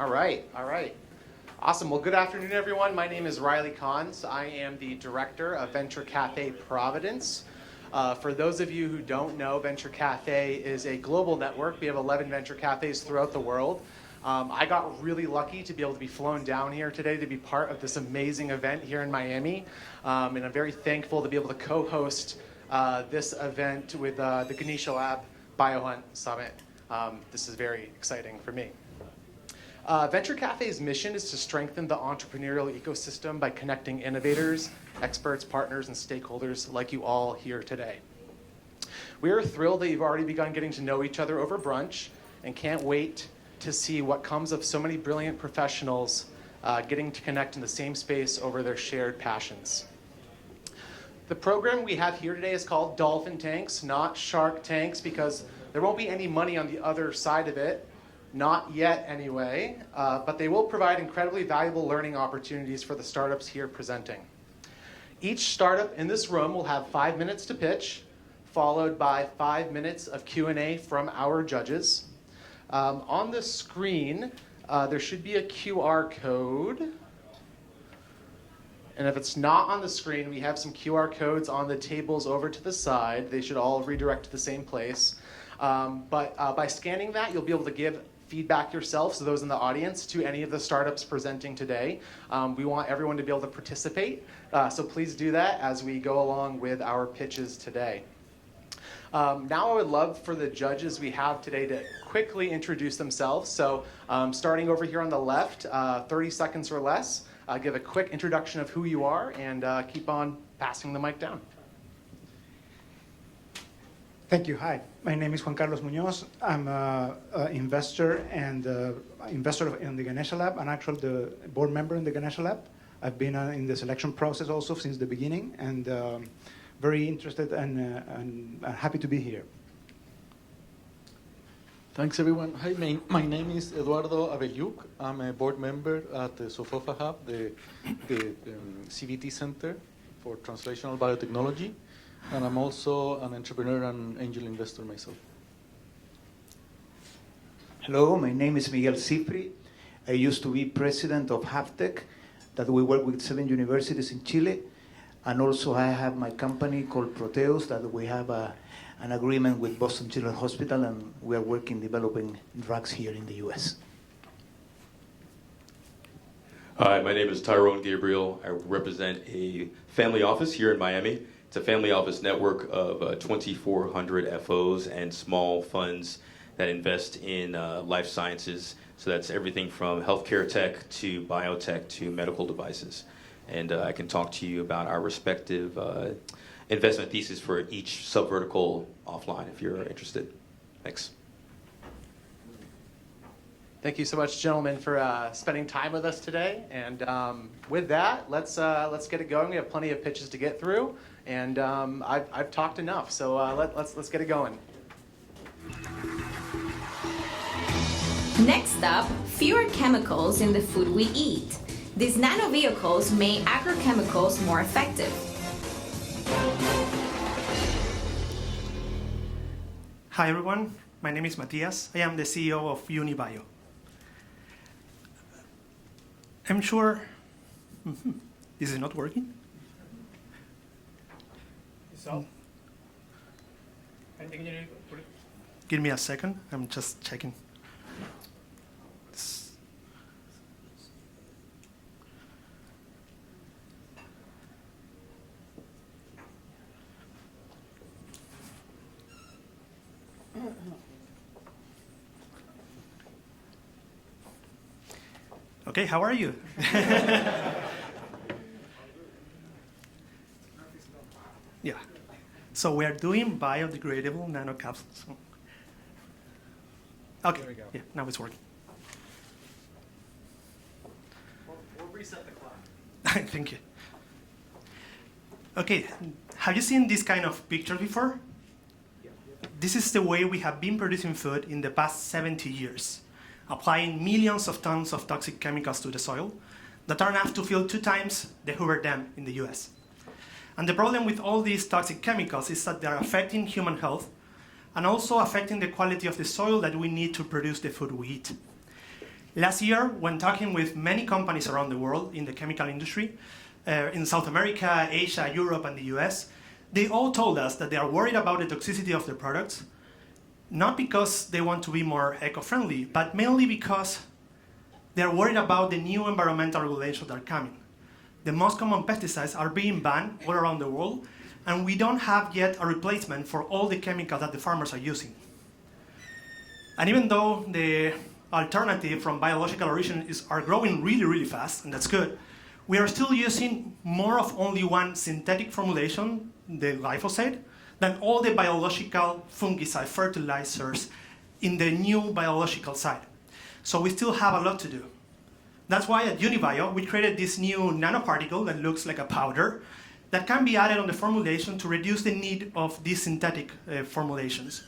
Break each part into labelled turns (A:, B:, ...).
A: All right, all right. Awesome. Well, good afternoon, everyone. My name is Riley Kahns. I am the director of Venture Cafe Providence. For those of you who don't know, Venture Cafe is a global network. We have 11 venture cafes throughout the world. I got really lucky to be able to be flown down here today to be part of this amazing event here in Miami. And I'm very thankful to be able to co-host this event with the Ganesha Lab BIOHUNT Summit. This is very exciting for me. Venture Cafe's mission is to strengthen the entrepreneurial ecosystem by connecting innovators, experts, partners, and stakeholders like you all here today. We are thrilled that you've already begun getting to know each other over brunch and can't wait to see what comes of so many brilliant professionals getting to connect in the same space over their shared passions. The program we have here today is called Dolphin Tanks, not Shark Tanks, because there won't be any money on the other side of it. Not yet, anyway, but they will provide incredibly valuable learning opportunities for the startups here presenting. Each startup in this room will have 5 minutes to pitch, followed by 5 minutes of Q&A from our judges. On the screen, there should be a QR code. And if it's not on the screen, we have some QR codes on the tables over to the side. They should all redirect to the same place. But by scanning that, you'll be able to give feedback yourself, so those in the audience, to any of the startups presenting today. We want everyone to be able to participate, so please do that as we go along with our pitches today. Now I would love for the judges we have today to quickly introduce themselves. So starting over here on the left, 30 seconds or less, give a quick introduction of who you are and keep on passing the mic down.
B: Thank you. Hi, my name is Juan Carlos Muñoz. I'm an investor and investor in the Ganesha Lab, and actually the board member in the Ganesha Lab. I've been in the selection process also since the beginning, and very interested and happy to be here.
C: Thanks, everyone. Hi, my name is Eduardo Abelluc. I'm a board member at the SOFOFA Hub, the CVT Center for Translational Biotechnology. And I'm also an entrepreneur and angel investor myself.
D: Hello, my name is Miguel Cifri. I used to be president of HubTech, that we work with 7 universities in Chile. And also I have my company called Proteus, that we have an agreement with Boston Children's Hospital, and we are working developing drugs here in the US.
E: Hi, my name is Tyrone Gabriel. I represent a family office here in Miami. It's a family office network of 2,400 FOs and small funds that invest in life sciences. So that's everything from healthcare tech to biotech to medical devices. And I can talk to you about our respective investment thesis for each subvertical offline if you're interested. Thanks.
A: Thank you so much, gentlemen, for spending time with us today. And with that, let's get it going. We have plenty of pitches to get through, and I've talked enough. So let's get it going.
F: Next up, fewer chemicals in the food we eat. These nano vehicles make agrochemicals more effective.
G: Hi everyone, my name is Matias. I am the CEO of Unibaio. I'm sure, is it not working? So, I think you need to put it. Give me a second, I'm just checking. Okay, how are you? Yeah. So we are doing biodegradable nanocapsules. Okay, there we go. Yeah, now it's working.
A: We'll reset the clock.
G: Thank you. Okay, have you seen this kind of picture before? This is the way we have been producing food in the past 70 years, applying millions of tons of toxic chemicals to the soil that are enough to fill 2 times the Hoover Dam in the US. And the problem with all these toxic chemicals is that they're affecting human health and also affecting the quality of the soil that we need to produce the food we eat. Last year, when talking with many companies around the world in the chemical industry, in South America, Asia, Europe, and the US, they all told us that they are worried about the toxicity of their products, not because they want to be more eco-friendly, but mainly because they're worried about the new environmental regulations that are coming. The most common pesticides are being banned all around the world, and we don't have yet a replacement for all the chemicals that the farmers are using. And even though the alternative from biological origin are growing really, really fast, and that's good, we are still using more of only one synthetic formulation, the glyphosate, than all the biological fungicide fertilizers in the new biological side. So we still have a lot to do. That's why at Unibaio, we created this new nanoparticle that looks like a powder that can be added on the formulation to reduce the need of these synthetic formulations.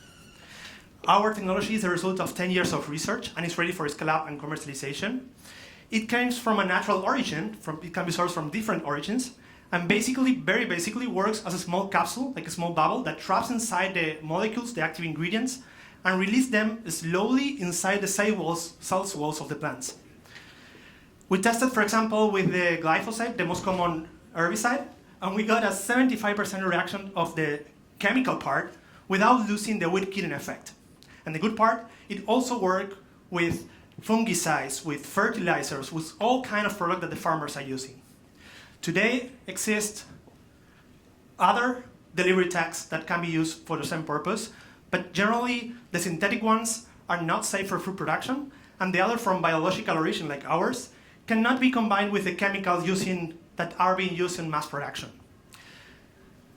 G: Our technology is a result of 10 years of research and is ready for scale-up and commercialization. It comes from a natural origin, it can be sourced from different origins, and basically, very basically, works as a small capsule, like a small bubble, that traps inside the molecules, the active ingredients, and release them slowly inside the cell walls of the plants. We tested, for example, with the glyphosate, the most common herbicide, and we got a 75% reduction of the chemical part without losing the weed killing effect. And the good part, it also works with fungicides, with fertilizers, with all kinds of products that the farmers are using. Today exist other delivery tags that can be used for the same purpose, but generally the synthetic ones are not safe for food production, and the other from biological origin like ours cannot be combined with the chemicals that are being used in mass production.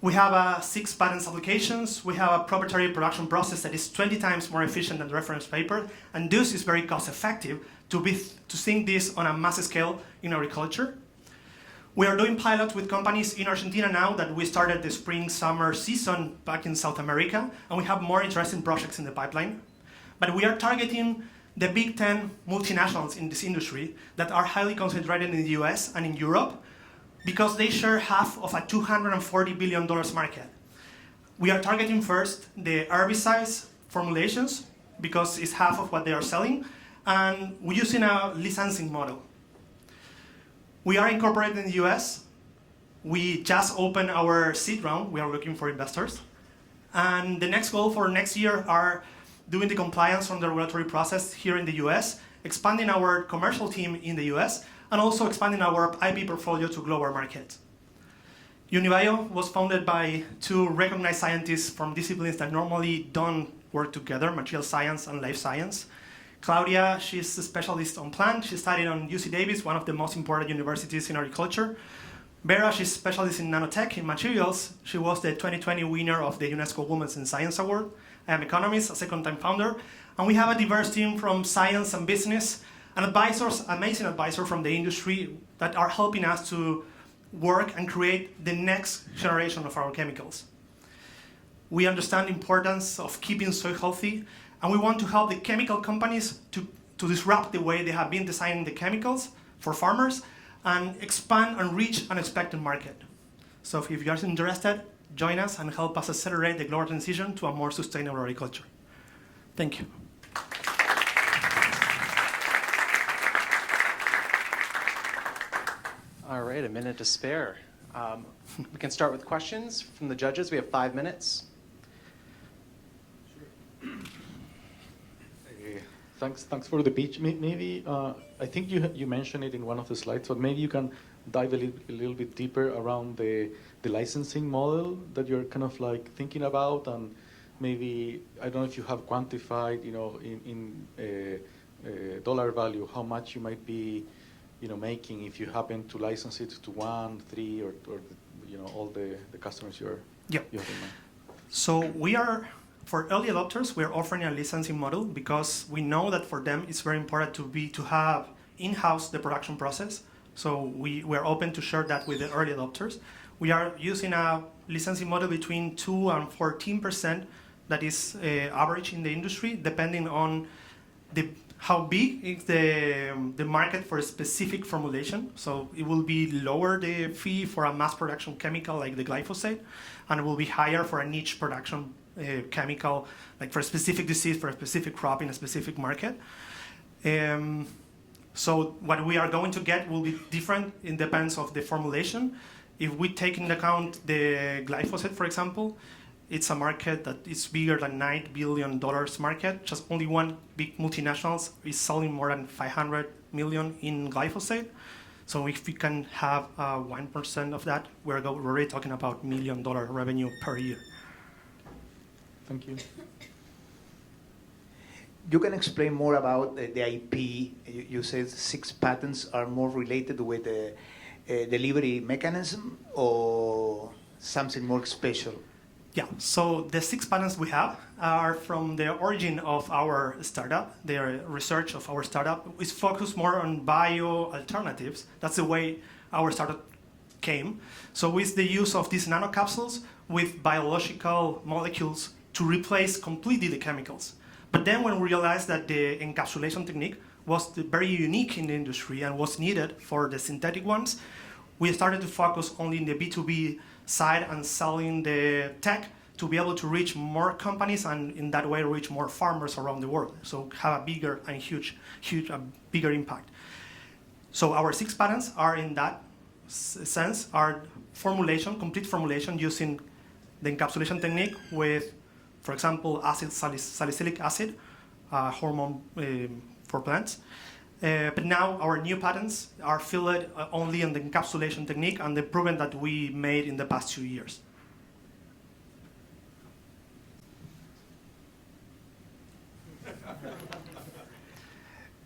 G: We have 6 patent applications. We have a proprietary production process that is 20 times more efficient than the reference paper, and this is very cost effective to think this on a mass scale in agriculture. We are doing pilots with companies in Argentina now that we started the spring-summer season back in South America, and we have more interesting projects in the pipeline. But we are targeting the big 10 multinationals in this industry that are highly concentrated in the US and in Europe because they share half of a $240 billion market. We are targeting first the herbicides formulations because it's half of what they are selling, and we're using a licensing model. We are incorporated in the US. We just opened our seed round. We are looking for investors. And the next goal for next year are doing the compliance from the regulatory process here in the US, expanding our commercial team in the US, and also expanding our IP portfolio to global markets. Unibaio was founded by 2 recognized scientists from disciplines that normally don't work together, material science and life science. Claudia, she's a specialist on plant. She studied on UC Davis, one of the most important universities in agriculture. Vera, she's a specialist in nanotech, in materials. She was the 2020 winner of the UNESCO Women's in Science Award. I am economist, a second-time founder. And we have a diverse team from science and business, and advisors, amazing advisors from the industry that are helping us to work and create the next generation of our chemicals. We understand the importance of keeping soil healthy, and we want to help the chemical companies to disrupt the way they have been designing the chemicals for farmers and expand and reach an expected market. So if you are interested, join us and help us accelerate the global transition to a more sustainable agriculture. Thank you.
A: All right, a minute to spare. We can start with questions from the judges. We have 5 minutes.
C: Thanks for the pitch. Maybe I think you mentioned it in one of the slides, but maybe you can dive a little bit deeper around the licensing model that you're kind of like thinking about, and maybe I don't know if you have quantified, in dollar value how much you might be, making if you happen to license it to 1, 3, or all the customers you have in mind.
G: So we are. For early adopters, we are offering a licensing model because we know that for them it's very important to have in-house the production process. So we are open to share that with the early adopters. We are using a licensing model between 2 and 14% that is average in the industry, depending on how big is the market for a specific formulation. So it will be lower the fee for a mass production chemical like the glyphosate, and it will be higher for a niche production chemical, like for a specific disease, for a specific crop in a specific market. So what we are going to get will be different. It depends of the formulation. If we take into account the glyphosate, for example, it's a market that is bigger than $9 billion market. Just only one big multinational is selling more than 500 million in glyphosate. So if we can have 1% of that, we're already talking about $1 million revenue per year.
C: Thank you.
D: You can explain more about the IP. You said 6 patents are more related with the delivery mechanism or something more special?
G: Yeah, so the 6 patents we have are from the origin of our startup. The research of our startup is focused more on bio-alternatives. That's the way our startup came. So with the use of these nanocapsules with biological molecules to replace completely the chemicals. But then when we realized that the encapsulation technique was very unique in the industry and was needed for the synthetic ones, we started to focus only in the B2B side and selling the tech to be able to reach more companies and in that way reach more farmers around the world. So have a bigger and bigger impact. So our 6 patents are in that sense, are formulation, complete formulation using the encapsulation technique with, for example, salicylic acid, hormone for plants. But now our new patents are filled only in the encapsulation technique and the proven that we made in the past 2 years.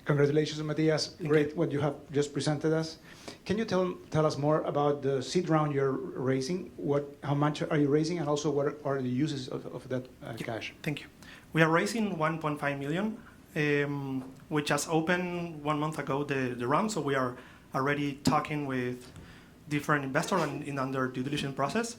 B: Congratulations, Matias. Great what you have just presented us. Can you tell us more about the seed round you're raising? How much are you raising, and also what are the uses of that cash?
G: Thank you. We are raising 1.5 million. We just opened 1 month ago the round, so we are already talking with different investors and in under due diligence process.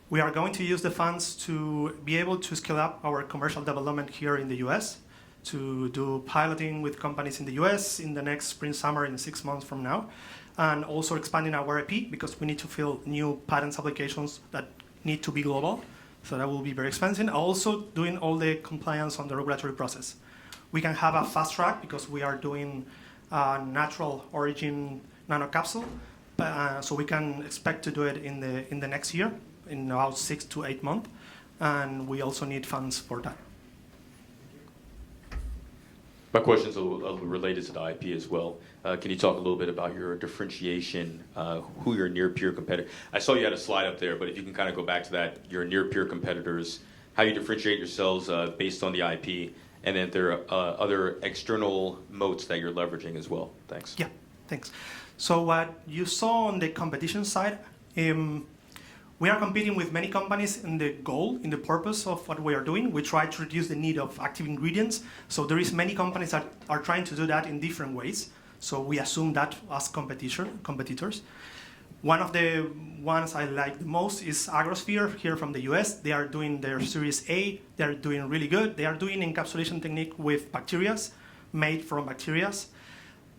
G: We are going to use the funds to be able to scale up our commercial development here in the US, to do piloting with companies in the US in the next spring, summer, in 6 months from now, and also expanding our IP because we need to fill new patents applications that need to be global, so that will be very expensive. Also doing all the compliance on the regulatory process. We can have a fast track because we are doing a natural origin nanocapsule, so we can expect to do it in the next year, in about 6 to 8 months, and we also need funds for that.
E: My question's related to the IP as well. Can you talk a little bit about your differentiation, who your near-peer competitor? I saw you had a slide up there, but if you can kind of go back to that, your near-peer competitors, how you differentiate yourselves based on the IP, and then there are other external moats that you're leveraging as well. Thanks.
G: Yeah, thanks. So what you saw on the competition side, we are competing with many companies in the goal, in the purpose of what we are doing. We try to reduce the need of active ingredients. So there is many companies that are trying to do that in different ways. So we assume that as competitors. One of the ones I like the most is Agrosphere here from the US. They are doing their Series A. They are doing really good. They are doing encapsulation technique with bacteria, made from bacteria.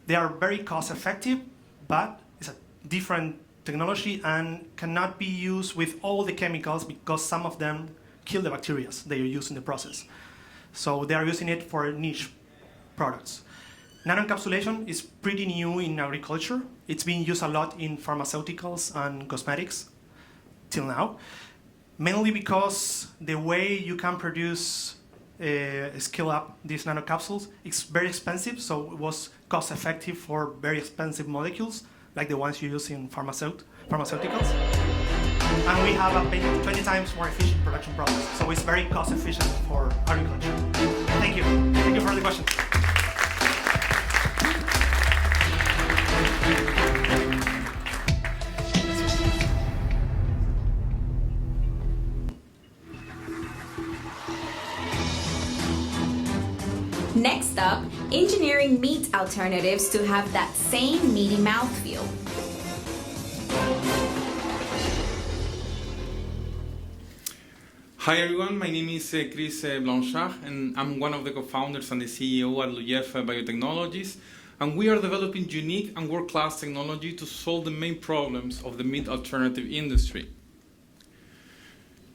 G: They are very cost effective, but it's a different technology and cannot be used with all the chemicals because some of them kill the bacteria they use in the process. So they are using it for niche products. Nanoencapsulation is pretty new in agriculture. It's being used a lot in pharmaceuticals and cosmetics till now, mainly because the way you can produce scale up these nanocapsules is very expensive, so it was cost effective for very expensive molecules like the ones you use in pharmaceuticals. And we have a 20 times more efficient production process, so it's very cost efficient for agriculture. Thank you. Thank you for the question.
F: Next up, engineering meat alternatives to have that same meaty mouthfeel.
H: Hi everyone, my name is Chris Blanchard, and I'm one of the co-founders and the CEO at Luyef Biotechnologies, and we are developing unique and world-class technology to solve the main problems of the meat alternative industry.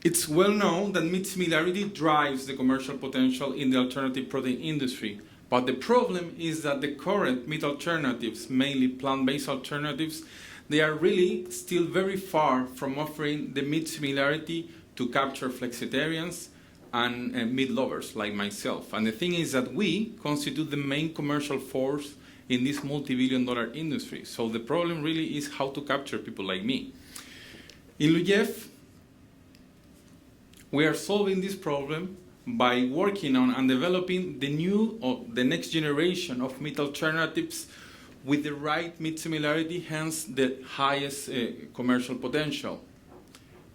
H: It's well known that meat similarity drives the commercial potential in the alternative protein industry, But the problem is that the current meat alternatives, mainly plant-based alternatives, they are really still very far from offering the meat similarity to capture flexitarians and meat lovers like myself. And the thing is that we constitute the main commercial force in this multi-billion-dollar industry. So the problem really is how to capture people like me. In Luyef, we are solving this problem by working on and developing the new or the next generation of meat alternatives with the right meat similarity, hence the highest commercial potential.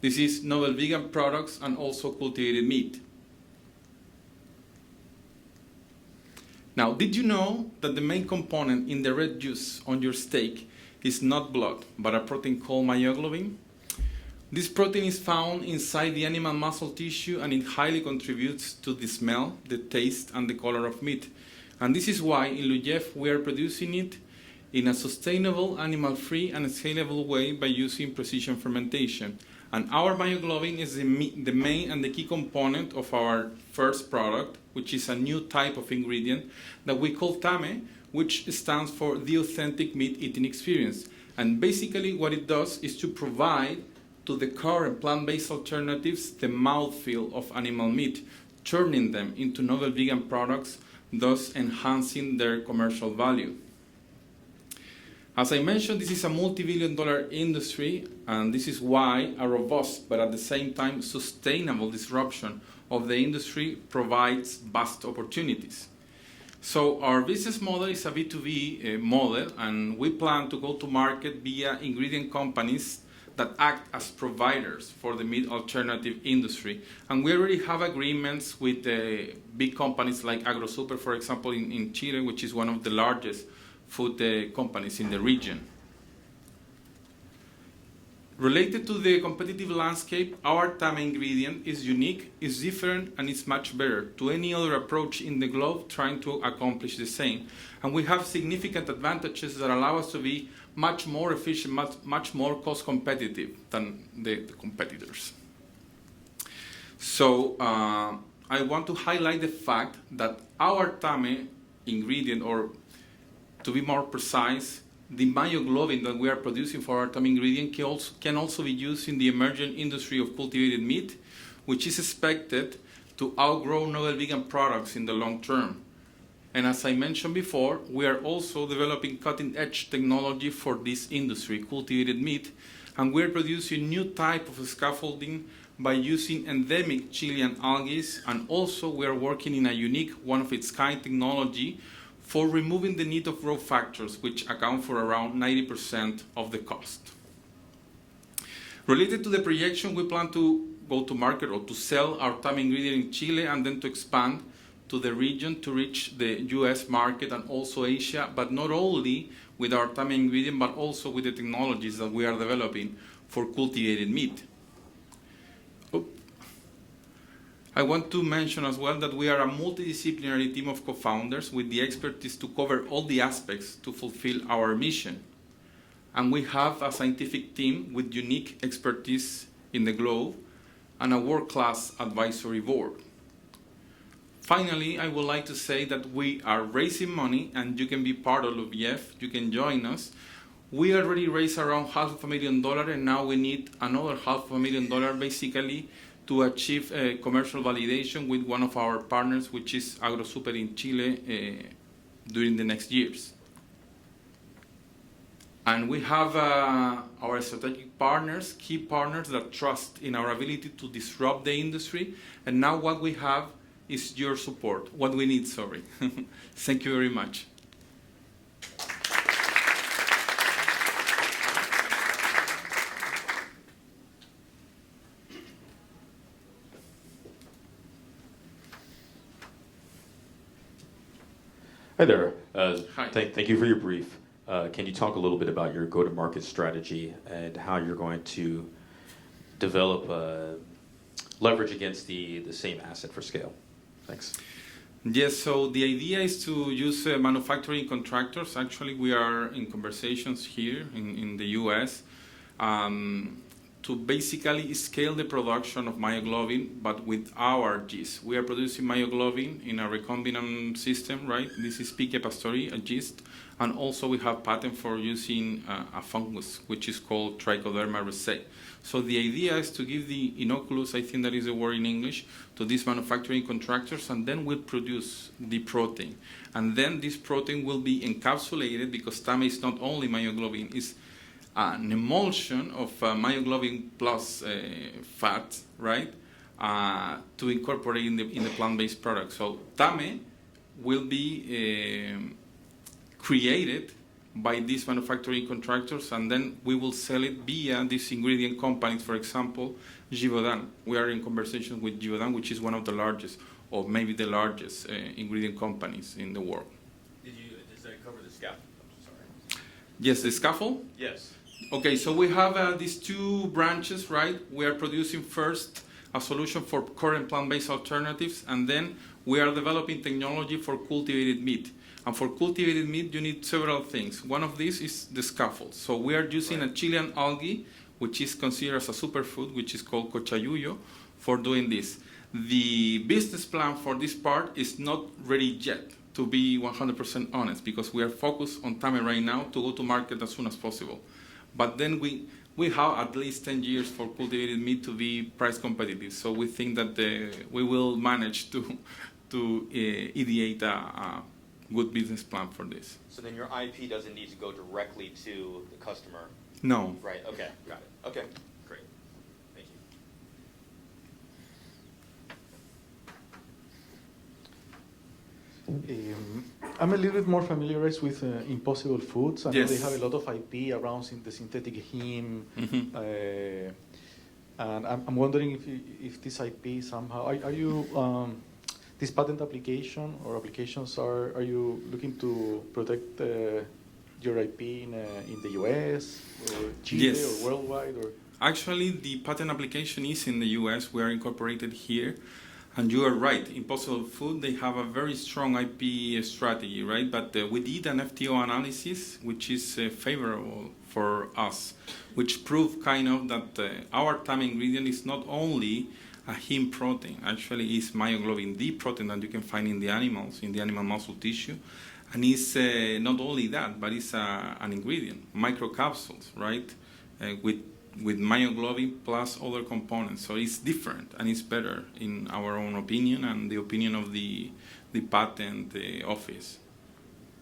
H: This is novel vegan products and also cultivated meat. Now, did you know that the main component in the red juice on your steak is not blood, but a protein called myoglobin? This protein is found inside the animal muscle tissue and it highly contributes to the smell, the taste, and the color of meat. And this is why in Luyef we are producing it in a sustainable, animal-free, and scalable way by using precision fermentation. And our myoglobin is the main and the key component of our first product, which is a new type of ingredient that we call TAME, which stands for the authentic meat eating experience. And basically what it does is to provide to the current plant-based alternatives the mouthfeel of animal meat, turning them into novel vegan products, thus enhancing their commercial value. As I mentioned, this is a multi-billion-dollar industry, and this is why a robust but at the same time sustainable disruption of the industry provides vast opportunities. So our business model is a B2B model, and we plan to go to market via ingredient companies that act as providers for the meat alternative industry. And we already have agreements with big companies like AgroSuper, for example, in Chile, which is one of the largest food companies in the region. Related to the competitive landscape, our TAME ingredient is unique, is different, and is much better to any other approach in the globe trying to accomplish the same. And we have significant advantages that allow us to be much more efficient, much more cost competitive than the competitors. So I want to highlight the fact that our TAME ingredient, or to be more precise, the myoglobin that we are producing for our TAME ingredient can also be used in the emerging industry of cultivated meat, which is expected to outgrow novel vegan products in the long term. And as I mentioned before, we are also developing cutting-edge technology for this industry, cultivated meat, and we're producing new type of scaffolding by using endemic Chilean algae, and also we are working in a unique, one-of-its-kind technology for removing the need of growth factors, which account for around 90% of the cost. Related to the projection, we plan to go to market or to sell our TAME ingredient in Chile and then to expand to the region to reach the US market and also Asia, but not only with our TAME ingredient, but also with the technologies that we are developing for cultivated meat. I want to mention as well that we are a multidisciplinary team of co-founders with the expertise to cover all the aspects to fulfill our mission. And we have a scientific team with unique expertise in the globe and a world-class advisory board. Finally, I would like to say that we are raising money, and you can be part of Luyef, you can join us. We already raised around $500,000, and now we need another $500,000 basically to achieve commercial validation with one of our partners, which is AgroSuper in Chile, during the next years. And we have our strategic partners, key partners that trust in our ability to disrupt the industry. And now what we have is your support, what we need, sorry. Thank you very much.
E: Hi there.
H: Hi.
E: Thank you for your brief. Can you talk a little bit about your go-to-market strategy and how you're going to develop leverage against the same asset for scale? Thanks.
H: Yes, so the idea is to use manufacturing contractors. Actually, we are in conversations here in the US to basically scale the production of myoglobin, but with our yeast. We are producing myoglobin in a recombinant system, right? This is Pique pastori, a yeast, and also we have patent for using a fungus, which is called Trichoderma rosei. So the idea is to give the inoculus, I think that is a word in English, to these manufacturing contractors, and then we'll produce the protein. And then this protein will be encapsulated, because TAME is not only myoglobin, it's an emulsion of myoglobin plus fat, right, to incorporate in the plant-based product. So TAME will be created by these manufacturing contractors, and then we will sell it via these ingredient companies. For example, Givaudan. We are in conversation with Givaudan, which is one of the largest, or maybe the largest ingredient companies in the world.
E: Does that cover the scaffold? I'm sorry.
H: Yes, the scaffold?
E: Yes.
H: Okay, so we have these two branches, right? We are producing first a solution for current plant-based alternatives, and then we are developing technology for cultivated meat. And for cultivated meat, you need several things. One of these is the scaffold. So we are using a Chilean algae, which is considered as a superfood, which is called cochayuyo, for doing this. The business plan for this part is not ready yet, to be 100% honest, because we are focused on TAME right now to go to market as soon as possible. But then we have at least 10 years for cultivated meat to be price competitive. So we think that we will manage to ideate a good business plan for this.
E: So then your IP doesn't need to go directly to the customer?
H: No.
E: Right, okay, got it. Okay, great. Thank you.
C: I'm a little bit more familiarized with Impossible Foods. I know
H: Yes.
C: they have a lot of IP around the synthetic heme. And I'm wondering if this IP somehow, are you, this patent application or applications, are you looking to protect your IP in the US or Chile
H: Yes.
C: or worldwide? Or?
H: Actually, the patent application is in the US. We are incorporated here. And you are right, Impossible Food, they have a very strong IP strategy, right? But we did an FTO analysis, which is favorable for us, which proved kind of that our TAME ingredient is not only a heme protein, actually it's myoglobin D protein that you can find in the animals, in the animal muscle tissue. And it's not only that, but it's an ingredient, microcapsules, right? With myoglobin plus other components. So it's different and it's better in our own opinion and the opinion of the patent office.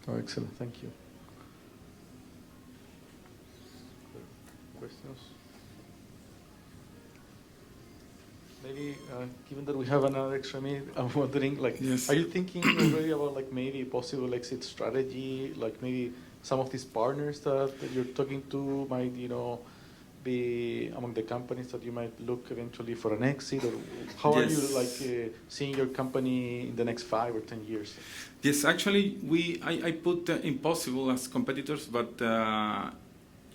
C: Oh, excellent, thank you. Questions? Maybe, given that we have another extra minute, I'm wondering, like,
H: Yes.
C: are you thinking already about, like, maybe possible exit strategy? Like, maybe some of these partners that you're talking to might, be among the companies that you might look eventually for an exit? Or how are you,
H: Yes.
C: like, seeing your company in the next 5 or 10 years?
H: Yes, actually, I put Impossible as competitors, but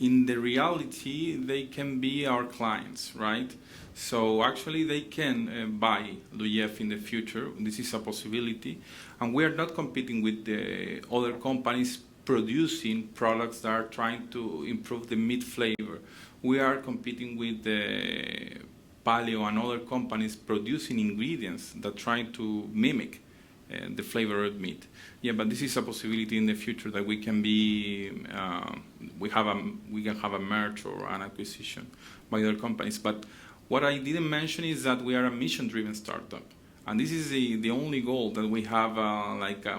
H: in the reality, they can be our clients, right? So actually, they can buy Luyef in the future. This is a possibility. And we are not competing with the other companies producing products that are trying to improve the meat flavor. We are competing with the Paleo and other companies producing ingredients that try to mimic the flavor of meat. Yeah, but this is a possibility in the future that we can be, we can have a merge or an acquisition by other companies. But what I didn't mention is that we are a mission-driven startup. And this is the only goal that we have,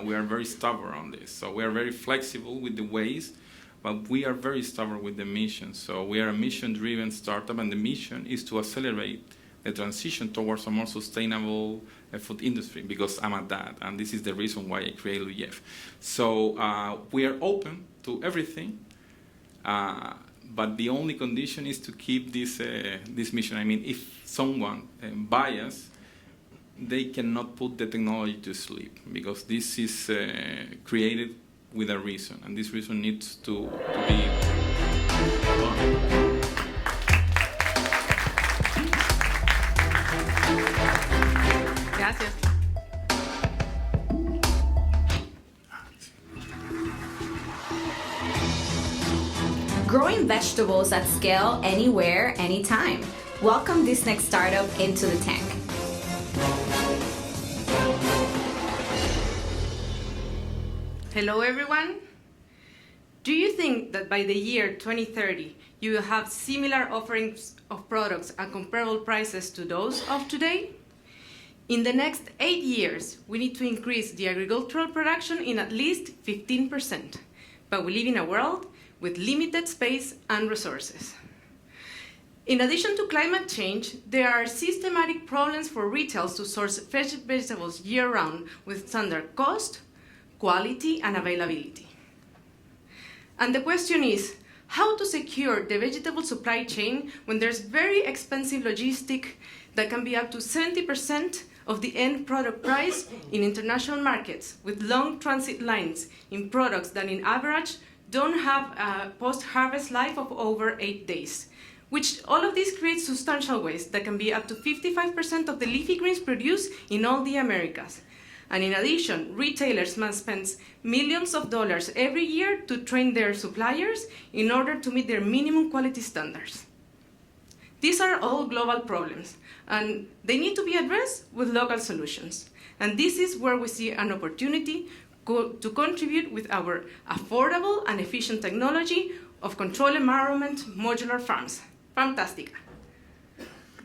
H: we are very stubborn on this. So we are very flexible with the ways, but we are very stubborn with the mission. So we are a mission-driven startup, and the mission is to accelerate the transition towards a more sustainable food industry, because I'm a dad, and this is the reason why I created Luyef. So we are open to everything, but the only condition is to keep this mission. I mean, if someone buys us, they cannot put the technology to sleep, because this is created with a reason, and this reason needs to be.
I: Gracias.
F: growing vegetables at scale anywhere, anytime. Welcome this next startup into the tank.
I: Hello, everyone. Do you think that by the year 2030, you will have similar offerings of products at comparable prices to those of today? In the next 8 years, we need to increase the agricultural production in at least 15%. But we live in a world with limited space and resources. In addition to climate change, there are systematic problems for retailers to source fresh vegetables year-round with standard cost, quality, and availability. And the question is, how to secure the vegetable supply chain when there's very expensive logistic that can be up to 70% of the end product price in international markets, with long transit lines in products that in average don't have a post-harvest life of over 8 days, which all of this creates substantial waste that can be up to 55% of the leafy greens produced in all the Americas. And in addition, retailers must spend millions of dollars every year to train their suppliers in order to meet their minimum quality standards. These are all global problems, and they need to be addressed with local solutions. And this is where we see an opportunity to contribute with our affordable and efficient technology of controlled environment modular farms, Farmtastica,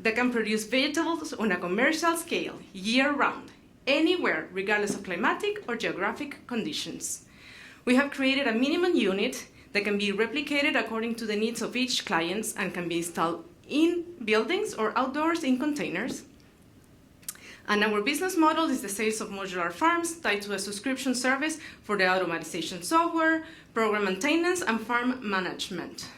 I: that can produce vegetables on a commercial scale year-round, anywhere, regardless of climatic or geographic conditions. We have created a minimum unit that can be replicated according to the needs of each client and can be installed in buildings or outdoors in containers. And our business model is the sales of modular farms tied to a subscription service for the automatization software, program maintenance, and farm management.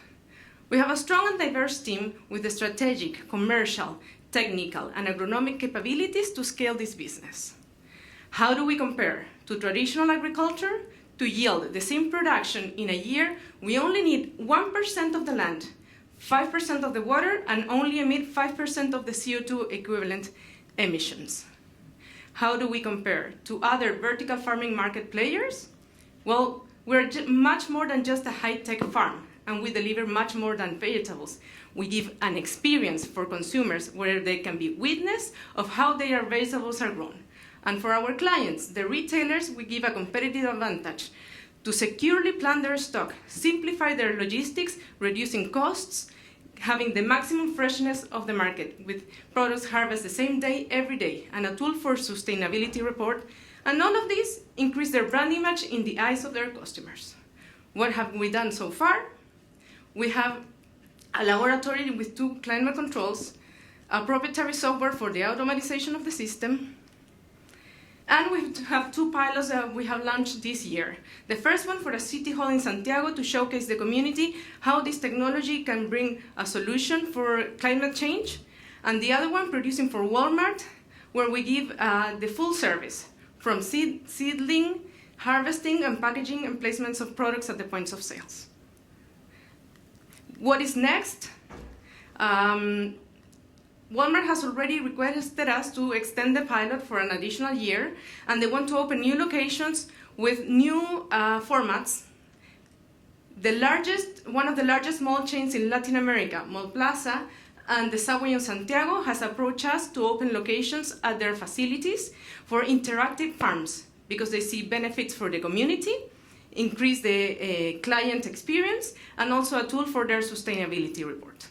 I: We have a strong and diverse team with the strategic, commercial, technical, and agronomic capabilities to scale this business. How do we compare to traditional agriculture? To yield the same production in a year, we only need 1% of the land, 5% of the water, and only emit 5% of the CO2 equivalent emissions. How do we compare to other vertical farming market players? Well, we're much more than just a high-tech farm, and we deliver much more than vegetables. We give an experience for consumers where they can be witness of how their vegetables are grown. And for our clients, the retailers, we give a competitive advantage to securely plan their stock, simplify their logistics, reducing costs, having the maximum freshness of the market with products harvested the same day, every day, and a tool for sustainability report. And all of this increase their brand image in the eyes of their customers. What have we done so far? We have a laboratory with 2 climate controls, a proprietary software for the automatization of the system, and we have 2 pilots that we have launched this year. The first one for a city hall in Santiago to showcase the community how this technology can bring a solution for climate change, and the other one producing for Walmart, where we give the full service from seedling, harvesting, and packaging and placements of products at the points of sales. What is next? Walmart has already requested us to extend the pilot for an additional year, and they want to open new locations with new formats. One of the largest mall chains in Latin America, Mall Plaza, and the Subway in Santiago has approached us to open locations at their facilities for interactive farms because they see benefits for the community, increase the client experience, and also a tool for their sustainability report.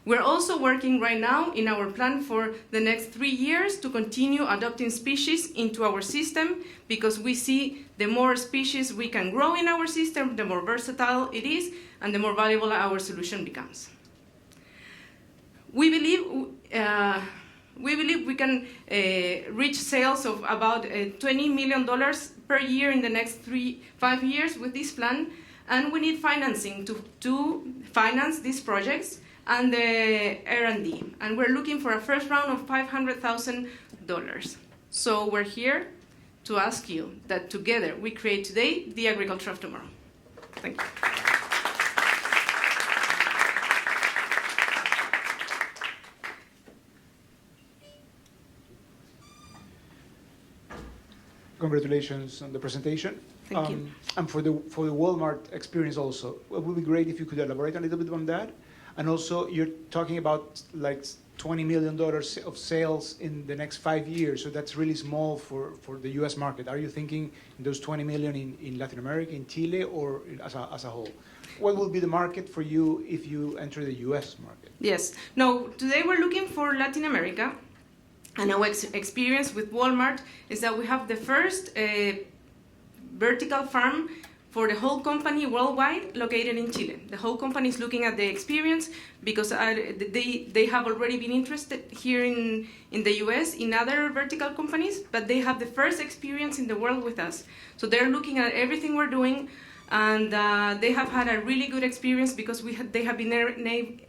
I: We're also working right now in our plan for the next 3 years to continue adopting species into our system because we see the more species we can grow in our system, the more versatile it is, and the more valuable our solution becomes. We believe we can reach sales of about $20 million per year in the next 5 years with this plan, and we need financing to finance these projects and the R&D, and we're looking for a first round of $500,000. So we're here to ask you that together we create today the agriculture of tomorrow. Thank you.
B: Congratulations on the presentation.
I: Thank you.
B: And for the Walmart experience also, it would be great if you could elaborate a little bit on that. And also, you're talking about like $20 million of sales in the next 5 years, so that's really small for the U.S. market. Are you thinking in those 20 million in Latin America, in Chile, or as a whole? What will be the market for you if you enter the U.S. market?
I: Yes. No, today we're looking for Latin America. And our experience with Walmart is that we have the first vertical farm for the whole company worldwide located in Chile. The whole company is looking at the experience because they have already been interested here in the US in other vertical companies, but they have the first experience in the world with us. So they're looking at everything we're doing, and they have had a really good experience because they have been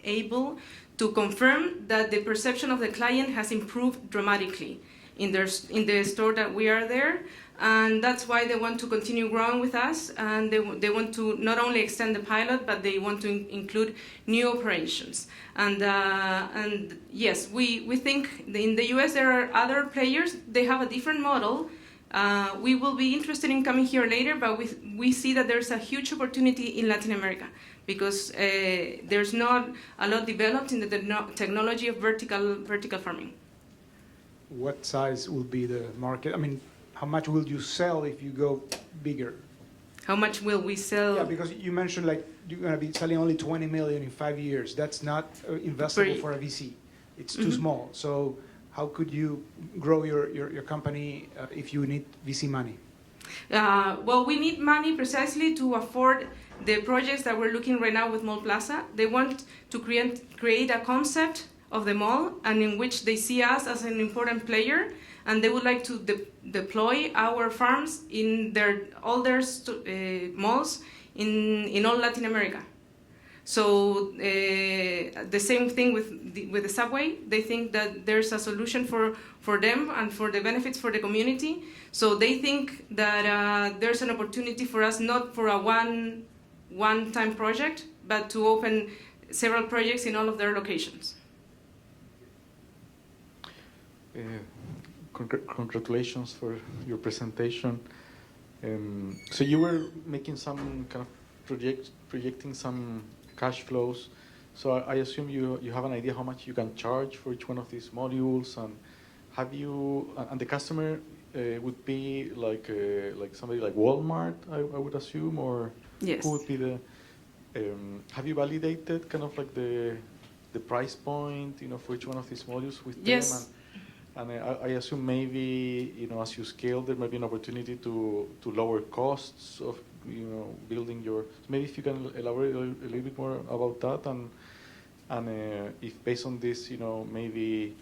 I: able to confirm that the perception of the client has improved dramatically in the store that we are there. And that's why they want to continue growing with us, and they want to not only extend the pilot, but they want to include new operations. And yes, we think in the US there are other players. They have a different model. We will be interested in coming here later, but we see that there's a huge opportunity in Latin America because there's not a lot developed in the technology of vertical farming.
B: What size will be the market? I mean, how much will you sell if you go bigger?
I: How much will we sell?
B: Yeah, because you mentioned like you're going to be selling only 20 million in 5 years. That's not investable for a VC. It's too small. So how could you grow your company if you need VC money?
I: Well, we need money precisely to afford the projects that we're looking right now with Mall Plaza. They want to create a concept of the mall, and in which they see us as an important player, and they would like to deploy our farms in all their malls in all Latin America. So the same thing with the subway. They think that there's a solution for them and for the benefits for the community. So they think that there's an opportunity for us not for a one-time project, but to open several projects in all of their locations.
C: Congratulations for your presentation. So you were making some kind of projecting some cash flows. So I assume you have an idea how much you can charge for each one of these modules, and and the customer would be like somebody like Walmart, I would assume, or
I: yes.
C: Who would be the? Have you validated kind of like the price point, for each one of these modules with
I: yes.
C: them? And I assume maybe, as you scale, there might be an opportunity to lower costs of, building your. So maybe if you can elaborate a little bit more about that, and if based on this, maybe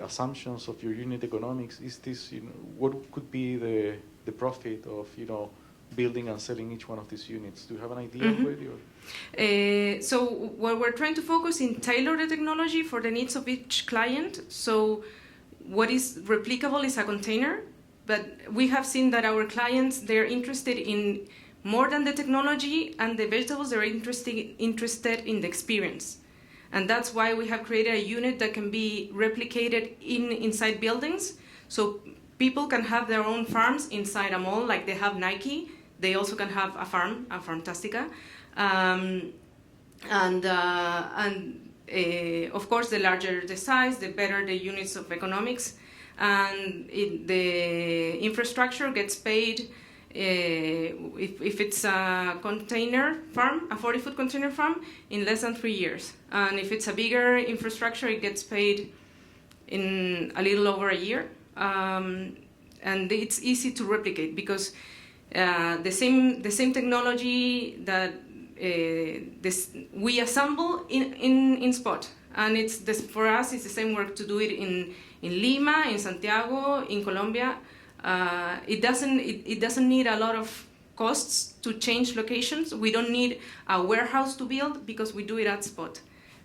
C: assumptions of your unit economics, is this, what could be the profit of, building and selling each one of these units? Do you have an idea already? Or?
I: So what we're trying to focus in tailor the technology for the needs of each client. So what is replicable is a container, but we have seen that our clients, they're interested in more than the technology and the vegetables, they're interested in the experience. And that's why we have created a unit that can be replicated inside buildings. So people can have their own farms inside a mall, like they have Nike. They also can have a Farmtastica. Of course, the larger the size, the better the units of economics. And the infrastructure gets paid if it's a container farm, a 40-foot container farm, in less than 3 years. And if it's a bigger infrastructure, it gets paid in a little over a year. And it's easy to replicate because the same technology that we assemble in spot, and for us it's the same work to do it in Lima, in Santiago, in Colombia. It doesn't need a lot of costs to change locations. We don't need a warehouse to build because we do it at spot.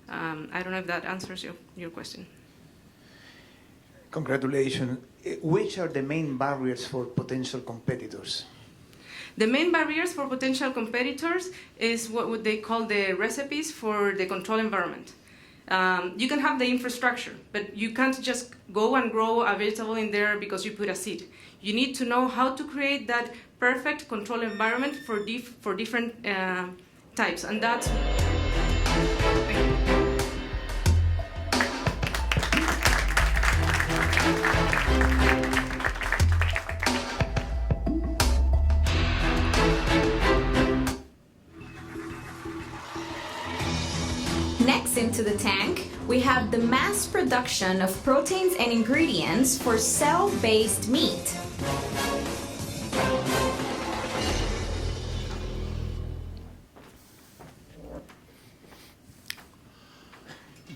I: I don't know if that answers your question.
D: Congratulations. Which are the main barriers for potential competitors?
I: The main barriers for potential competitors is what they call the recipes for the control environment. You can have the infrastructure, but you can't just go and grow a vegetable in there because you put a seed. You need to know how to create that perfect control environment for different types, and that's.
F: Next into the tank, we have the mass production of proteins and ingredients for cell-based meat.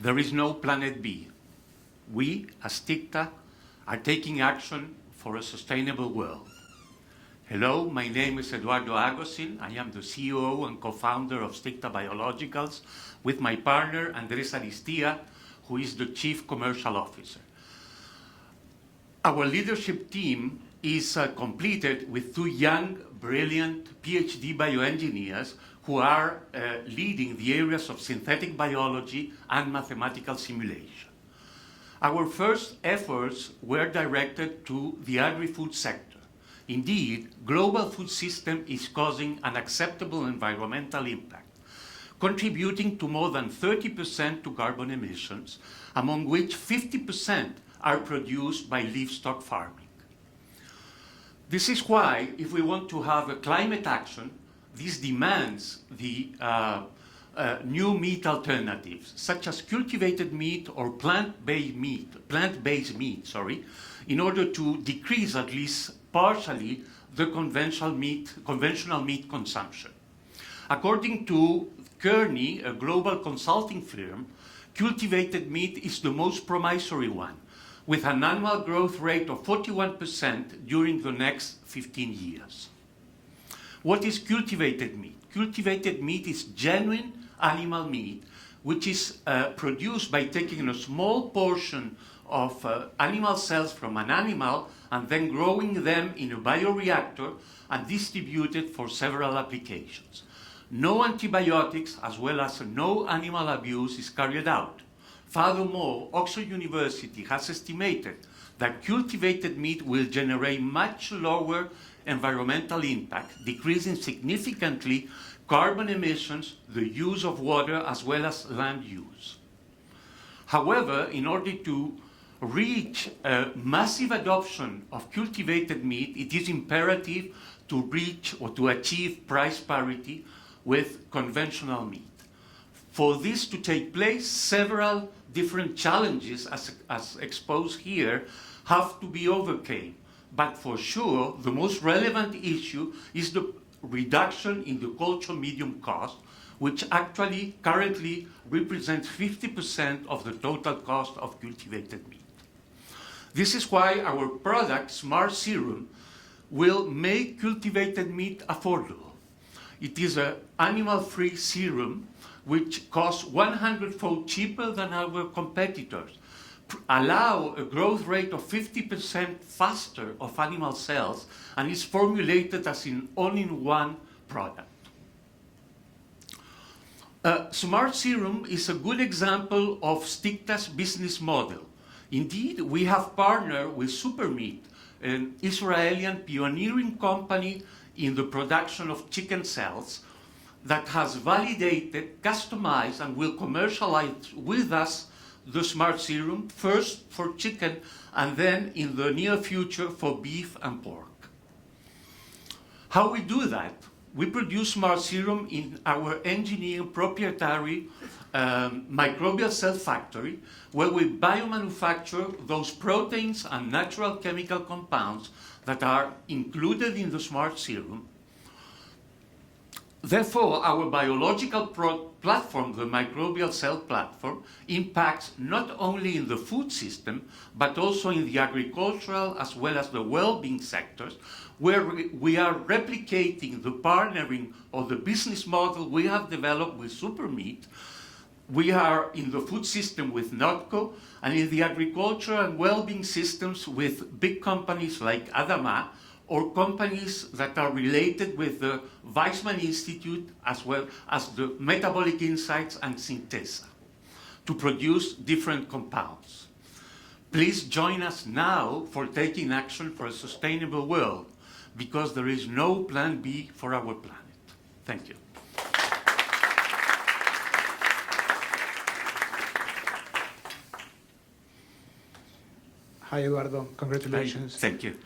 J: There is no planet B. We, as Sticta, are taking action for a sustainable world. Hello, my name is Eduardo Agosin. I am the CEO and co-founder of Sticta Biologicals with my partner Andres Aristia, who is the Chief Commercial Officer. Our leadership team is completed with two young, brilliant PhD bioengineers who are leading the areas of synthetic biology and mathematical simulation. Our first efforts were directed to the agri-food sector. Indeed, global food system is causing unacceptable environmental impact, contributing to more than 30% to carbon emissions, among which 50% are produced by livestock farming. This is why, if we want to have a climate action, this demands the new meat alternatives, such as cultivated meat or plant-based meat, in order to decrease at least partially the conventional meat consumption. According to Kearney, a global consulting firm, cultivated meat is the most promissory one, with an annual growth rate of 41% during the next 15 years. What is cultivated meat? Cultivated meat is genuine animal meat, which is produced by taking a small portion of animal cells from an animal and then growing them in a bioreactor and distributed for several applications. No antibiotics as well as no animal abuse is carried out. Furthermore, Oxford University has estimated that cultivated meat will generate much lower environmental impact, decreasing significantly carbon emissions, the use of water, as well as land use. However, in order to reach a massive adoption of cultivated meat, it is imperative to reach or to achieve price parity with conventional meat. For this to take place, several different challenges, as exposed here, have to be overcome. But for sure, the most relevant issue is the reduction in the culture medium cost, which actually currently represents 50% of the total cost of cultivated meat. This is why our product, Smart Serum, will make cultivated meat affordable. It is an animal-free serum which costs 100-fold cheaper than our competitors, allow a growth rate of 50% faster of animal cells, and is formulated as an all-in-one product. Smart Serum is a good example of Sticta's business model. Indeed, we have partnered with Supermeat, an Israeli pioneering company in the production of chicken cells that has validated, customized, and will commercialize with us the Smart Serum, first for chicken and then in the near future for beef and pork. How we do that? We produce Smart Serum in our engineered proprietary microbial cell factory, where we biomanufacture those proteins and natural chemical compounds that are included in the Smart Serum. Therefore, our biological platform, the microbial cell platform, impacts not only in the food system, but also in the agricultural as well as the well-being sectors, where we are replicating the partnering or the business model we have developed with Supermeat. We are in the food system with Notco, and in the agriculture and well-being systems with big companies like Adama, or companies that are related with the Weizmann Institute, as well as the Metabolic Insights and Syntesa, to produce different compounds. please join us now for taking action for a sustainable world, because there is no plan B for our planet. Thank you.
B: Hi, Eduardo. Congratulations.
J: Thank you.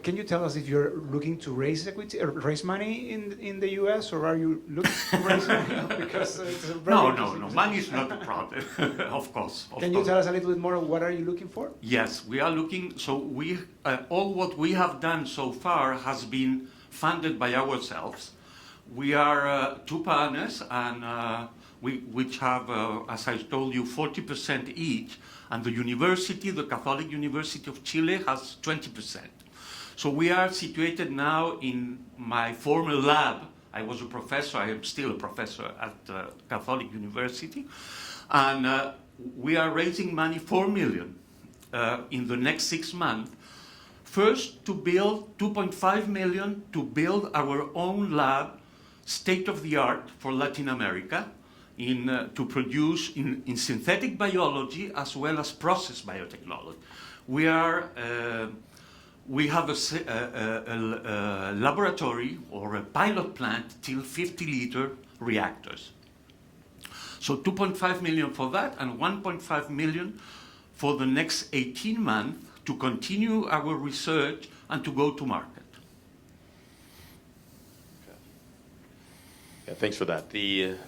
B: Can you tell us if you're looking to raise equity or raise money in the U.S. or are you looking to raise money? Because it's a very
J: No. Money is not a problem. Of course.
B: Can you tell us a little bit more? What are you looking for?
J: Yes, we are looking. So all what we have done so far has been funded by ourselves. We are two partners, and which have, as I told you, 40% each, and the university, the Catholic University of Chile, has 20%. So we are situated now in my former lab. I was a professor, I am still a professor at Catholic University, and we are raising money, 4 million, in the next 6 months. First, to build 2.5 million to build our own lab, state-of-the-art for Latin America, to produce in synthetic biology as well as process biotechnology. We have a laboratory or a pilot plant till 50-liter reactors. So 2.5 million for that and 1.5 million for the next 18 months to continue our research and to go to market.
E: Yeah, thanks for that.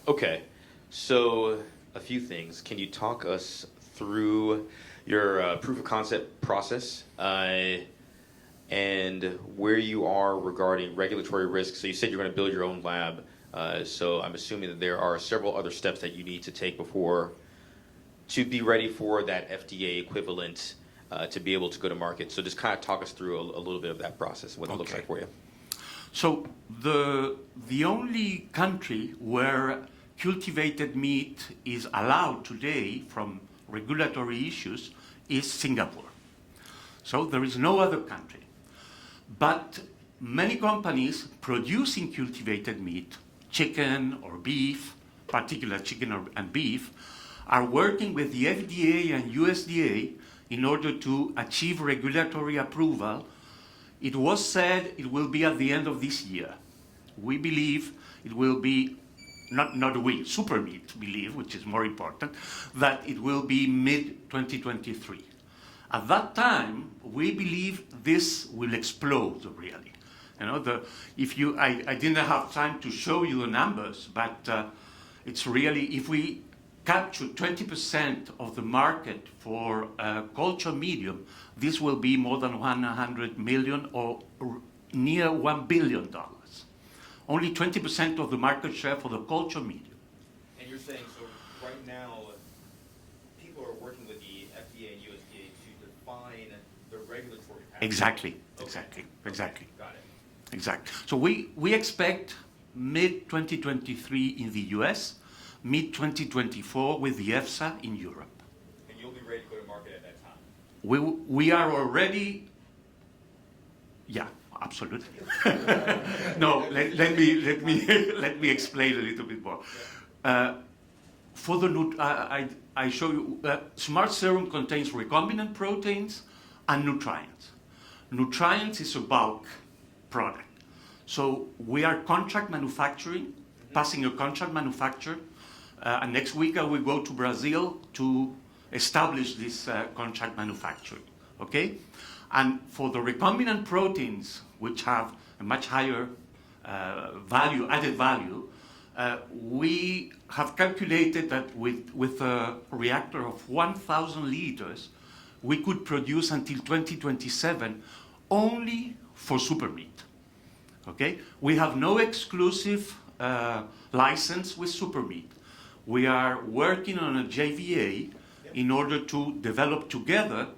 E: Okay, so a few things. Can you talk us through your proof of concept process and where you are regarding regulatory risks? So you said you're going to build your own lab. So I'm assuming that there are several other steps that you need to take before to be ready for that FDA equivalent to be able to go to market. So just kind of talk us through a little bit of that process, what it looks like for you.
J: So the only country where cultivated meat is allowed today from regulatory issues is Singapore. So there is no other country. But many companies producing cultivated meat, chicken or beef, particular chicken and beef, are working with the FDA and USDA in order to achieve regulatory approval. It was said it will be at the end of this year. We believe it will be, not we, Supermeat believe, which is more important, that it will be mid-2023. At that time, we believe this will explode, really. You know, I didn't have time to show you the numbers, but it's really, if we capture 20% of the market for culture medium, this will be more than 100 million or near $1 billion. Only 20% of the market share for the culture medium.
E: And you're saying, so right now, people are working with the FDA and USDA to define the regulatory path.
J: Exactly.
E: Got it.
J: Exactly. So we expect mid-2023 in the US, mid-2024 with the EFSA in Europe.
E: And you'll be ready to go to market at that time?
J: We are already, yeah, absolutely. No, let me explain a little bit more. For the I show you, Smart Serum contains recombinant proteins and nutrients. Nutrients is a bulk product. So we are contract manufacturing, passing a contract manufacturer. And next week I will go to Brazil to establish this contract manufacturing, okay? And for the recombinant proteins, which have a much higher added value, we have calculated that with a reactor of 1,000 liters, we could produce until 2027 only for supermeat, okay? We have no exclusive license with supermeat. We are working on a JVA in order to develop together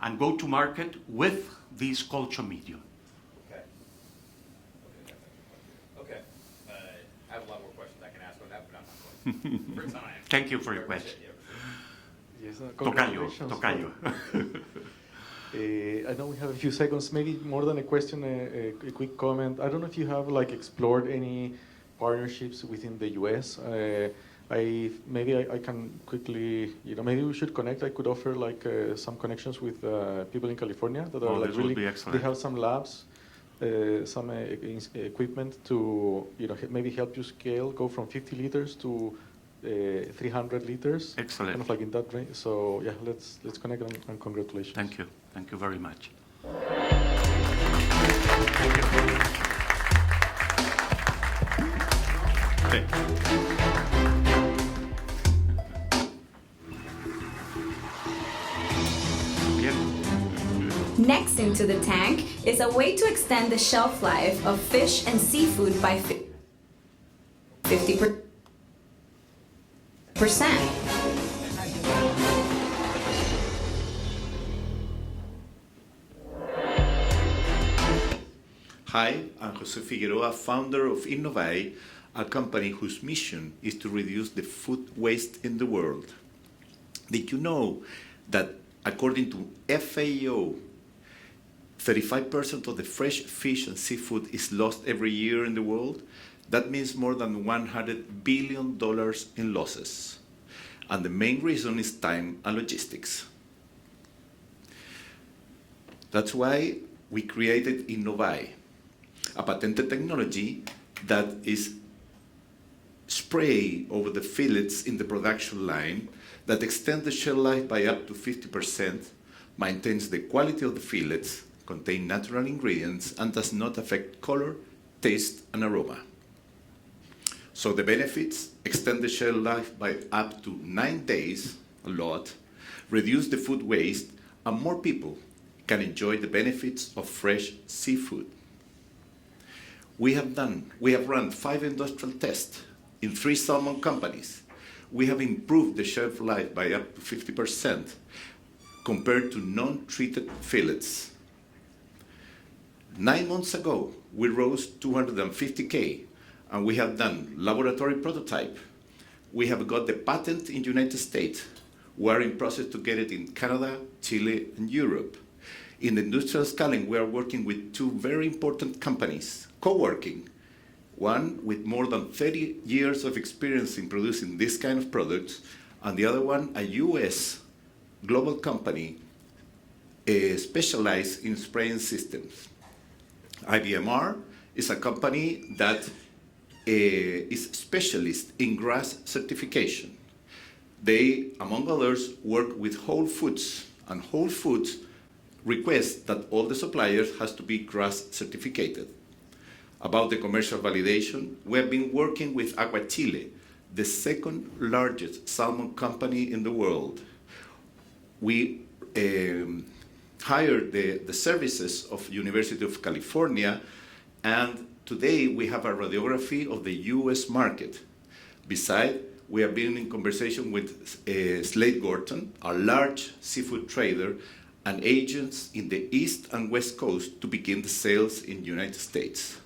J: and go to market with this culture medium.
E: Okay. I have a lot more questions I can ask on that, but I'm not going to. For time.
J: Thank you for your question.
C: Yes,
J: Tocayo.
C: I know we have a few seconds, maybe more than a question, a quick comment. I don't know if you have explored any partnerships within the US. Maybe I can quickly, maybe we should connect. I could offer like some connections with people in California that are like
J: this
C: really.
J: would be excellent.
C: They have some labs, some equipment to maybe help you scale, go from 50 liters to 300 liters.
J: Excellent.
C: Kind of like in that range. So yeah, let's connect and congratulations.
J: Thank you. Thank you very much. Okay.
F: Next into the tank is a way to extend the shelf life of fish and seafood by 50%.
K: Hi, I'm Jose Figueroa, founder of Innovai, a company whose mission is to reduce the food waste in the world. Did you know that according to FAO, 35% of the fresh fish and seafood is lost every year in the world? That means more than $100 billion in losses. And the main reason is time and logistics. That's why we created Innovai, a patented technology that is spray over the fillets in the production line that extends the shelf life by up to 50%, maintains the quality of the fillets, contain natural ingredients, and does not affect color, taste, and aroma. So the benefits: extend the shelf life by up to 9 days, a lot, reduce the food waste, and more people can enjoy the benefits of fresh seafood. We have run 5 industrial tests in 3 salmon companies. We have improved the shelf life by up to 50% compared to non-treated fillets. 9 months ago, we rose 250K, and we have done laboratory prototype. We have got the patent in the United States. We are in process to get it in Canada, Chile, and Europe. In the industrial scaling, we are working with 2 very important companies, co-working. One with more than 30 years of experience in producing this kind of products, and the other one, a US global company specialized in spraying systems. IBMR is a company that is specialist in GRAS certification. They, among others, work with Whole Foods, and Whole Foods requests that all the suppliers has to be GRAS certificated. About the commercial validation, we have been working with Aqua Chile, the 2nd largest salmon company in the world. We hired the services of University of California, and today we have a radiography of the US market. Besides, we have been in conversation with Slade Gorton, a large seafood trader, and agents in the East and West Coast to begin the sales in the United States.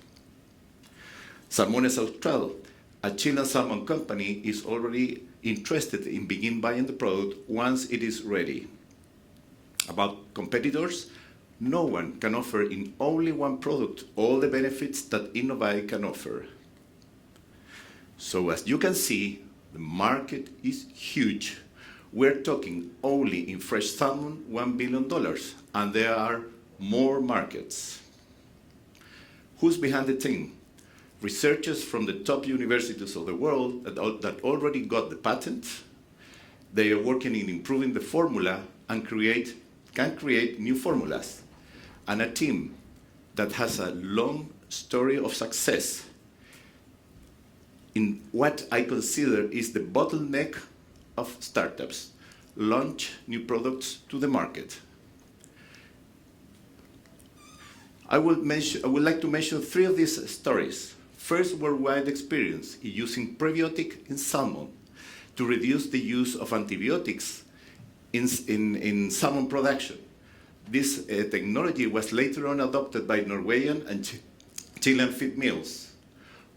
K: Salmones Austral, a Chilean salmon company, is already interested in begin buying the product once it is ready. About competitors, no one can offer in only one product all the benefits that Innovai can offer. So as you can see, the market is huge. We're talking only in fresh salmon, $1 billion, and there are more markets. Who's behind the team? Researchers from the top universities of the world that already got the patent. They are working in improving the formula and can create new formulas. And a team that has a long story of success in what I consider is the bottleneck of startups: launch new products to the market. I would like to mention 3 of these stories. First, worldwide experience in using prebiotic in salmon to reduce the use of antibiotics in salmon production. This technology was later on adopted by Norwegian and Chilean feed mills.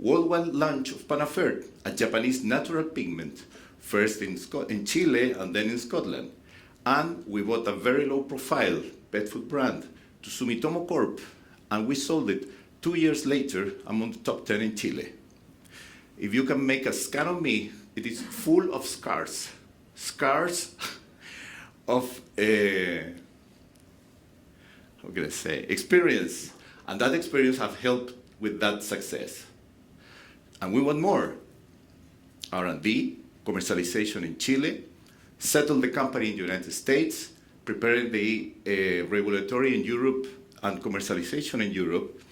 K: Worldwide launch of Panafert, a Japanese natural pigment, first in Chile and then in Scotland. And we bought a very low profile pet food brand to Sumitomo Corp, and we sold it 2 years later among the top 10 in Chile. If you can make a scan of me, it is full of scars of, how can I say, experience. And that experience have helped with that success. And we want more. R&D, commercialization in Chile, settle the company in the United States, preparing the regulatory in Europe and commercialization in Europe,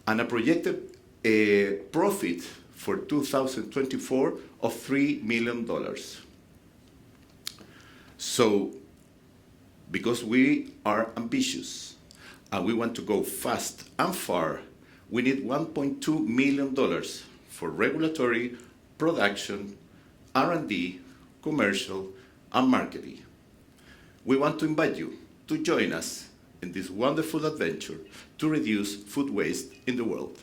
K: and a projected profit for 2024 of $3 million. So, because we are ambitious and we want to go fast and far, we need $1.2 million for regulatory, production, R&D, commercial, and marketing. We want to invite you to join us in this wonderful adventure to reduce food waste in the world.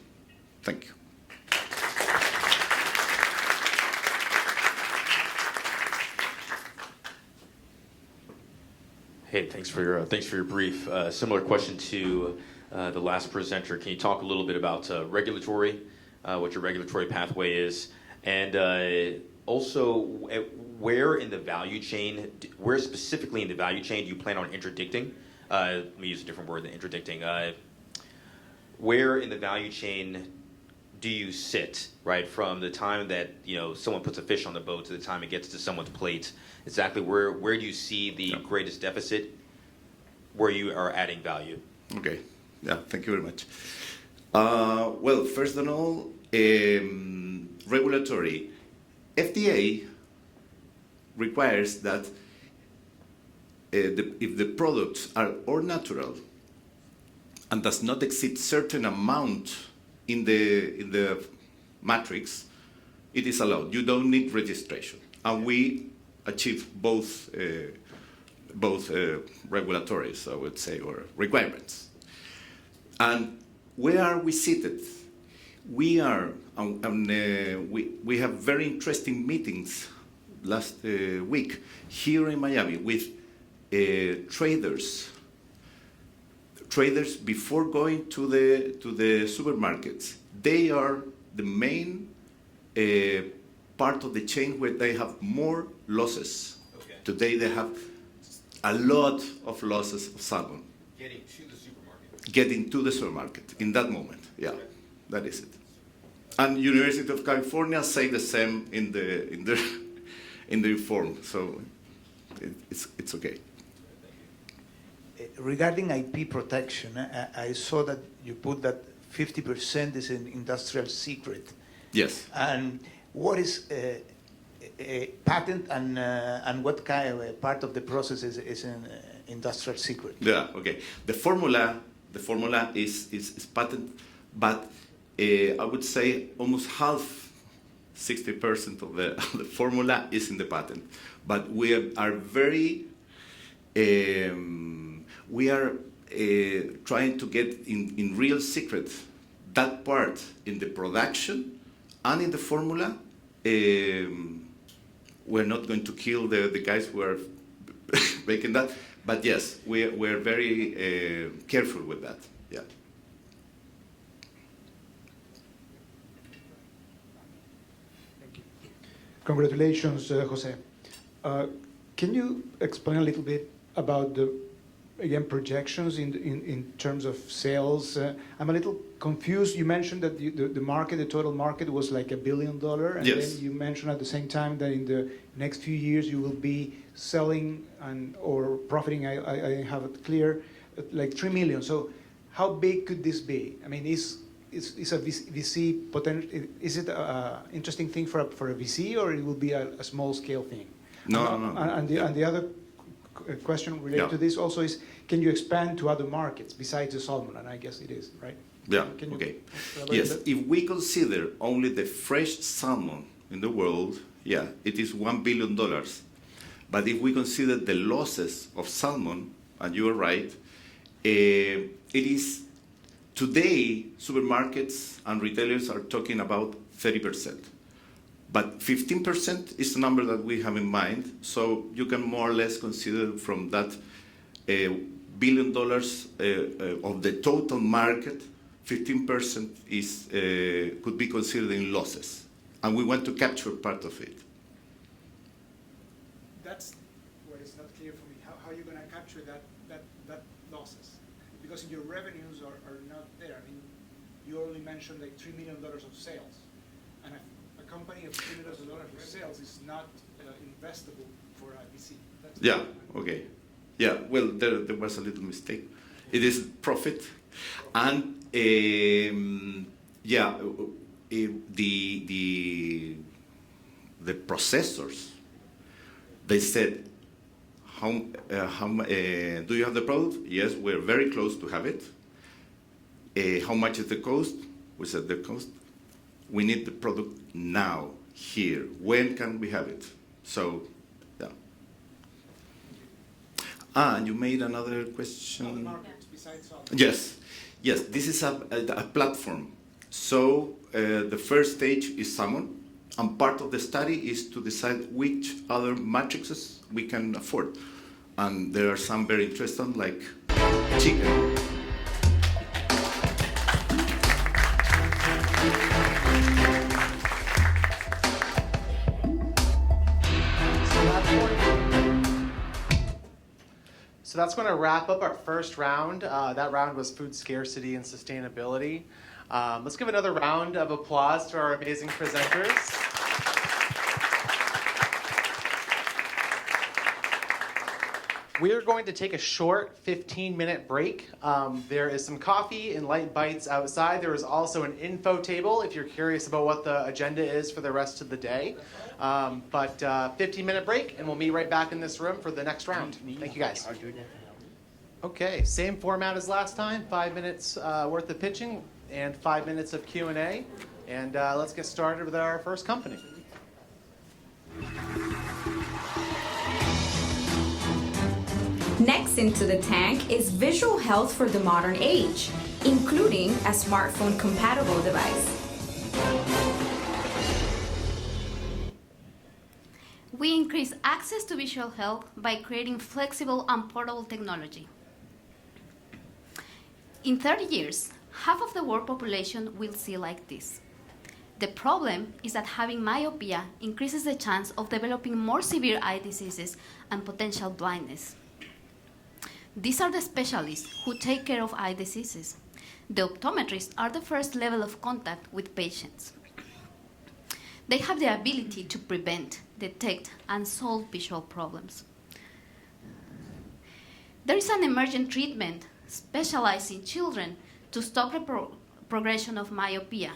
K: Thank you.
E: Hey, thanks for your brief. Similar question to the last presenter. Can you talk a little bit about regulatory, what your regulatory pathway is, and also where in the value chain, where specifically in the value chain do you plan on interdicting? Let me use a different word than interdicting. Where in the value chain do you sit, right, from the time that someone puts a fish on the boat to the time it gets to someone's plate? Exactly where do you see the greatest deficit, where you are adding value?
K: Okay, yeah, thank you very much. Well, first of all, regulatory. FDA requires that if the products are all natural and does not exceed certain amount in the matrix, it is allowed. You don't need registration, and we achieve both regulatories, I would say, or requirements. And where are we seated? We are, we have very interesting meetings last week here in Miami with traders. Traders before going to the supermarkets. They are the main part of the chain where they have more losses. Okay. Today they have a lot of losses of salmon.
E: Getting to the supermarket.
K: Getting to the supermarket in that moment. Yeah, okay. That is it. And University of California say the same in the reform. So it's okay.
D: Regarding IP protection, I saw that you put that 50% is an industrial secret.
K: Yes.
D: And what is a patent and what kind of part of the process is an industrial secret?
K: Yeah, okay. The formula is patent, but I would say almost half, 60% of the formula is in the patent. But we are very, we are trying to get in real secret that part in the production and in the formula. We're not going to kill the guys who are making that, but yes, we're very careful with that. Yeah.
B: Congratulations, Jose. Can you explain a little bit about the, again, projections in terms of sales? I'm a little confused. You mentioned that the market, the total market was like $1 billion, and
K: yes.
B: then you mentioned at the same time that in the next few years you will be selling or profiting, I have it clear, like 3 million. So how big could this be? I mean, is a VC potential? Is it an interesting thing for a VC, or it will be a small scale thing?
K: No.
B: And the other question related to this also is, can you expand to other markets besides the salmon? And I guess it is, right?
K: Yeah. Okay. Yes. If we consider only the fresh salmon in the world, yeah, it is $1 billion. But if we consider the losses of salmon, and you are right, it is. Today, supermarkets and retailers are talking about 30%. But 15% is the number that we have in mind. So you can more or less consider from that $1 billion of the total market, 15% is, could be considered in losses. And we want to capture part of it.
B: that's what is not clear for me. How are you going to capture that losses? Because your revenues are not there. I mean, you only mentioned like $3 million of sales. And a company of $3 million of sales is not investable for IBC.
K: Yeah, okay. Yeah, well, there was a little mistake. It is profit. And yeah, the processors, they said, do you have the product? Yes, we're very close to have it. How much is the cost? We said the cost. We need the product now, here. When can we have it? So, yeah. And you made another question.
B: Markets besides all.
K: Yes, yes. This is a platform. So the first stage is salmon, and part of the study is to decide which other matrices we can afford. And there are some very interesting, like chicken.
A: So that's going to wrap up our first round. That round was food scarcity and sustainability. Let's give another round of applause to our amazing presenters. We are going to take a short 15-minute break. There is some coffee and light bites outside. There is also an info table if you're curious about what the agenda is for the rest of the day. But 15-minute break, and we'll meet right back in this room for the next round. Thank you, guys. Okay, same format as last time. 5 minutes worth of pitching and 5 minutes of Q&A. And let's get started with our first company.
F: Next into the tank is visual health for the modern age, including a smartphone-compatible device.
L: We increase access to visual health by creating flexible and portable technology. In 30 years, half of the world population will see like this. The problem is that having myopia increases the chance of developing more severe eye diseases and potential blindness. These are the specialists who take care of eye diseases. The optometrists are the first level of contact with patients. They have the ability to prevent, detect, and solve visual problems. There is an emergent treatment specialized in children to stop the progression of myopia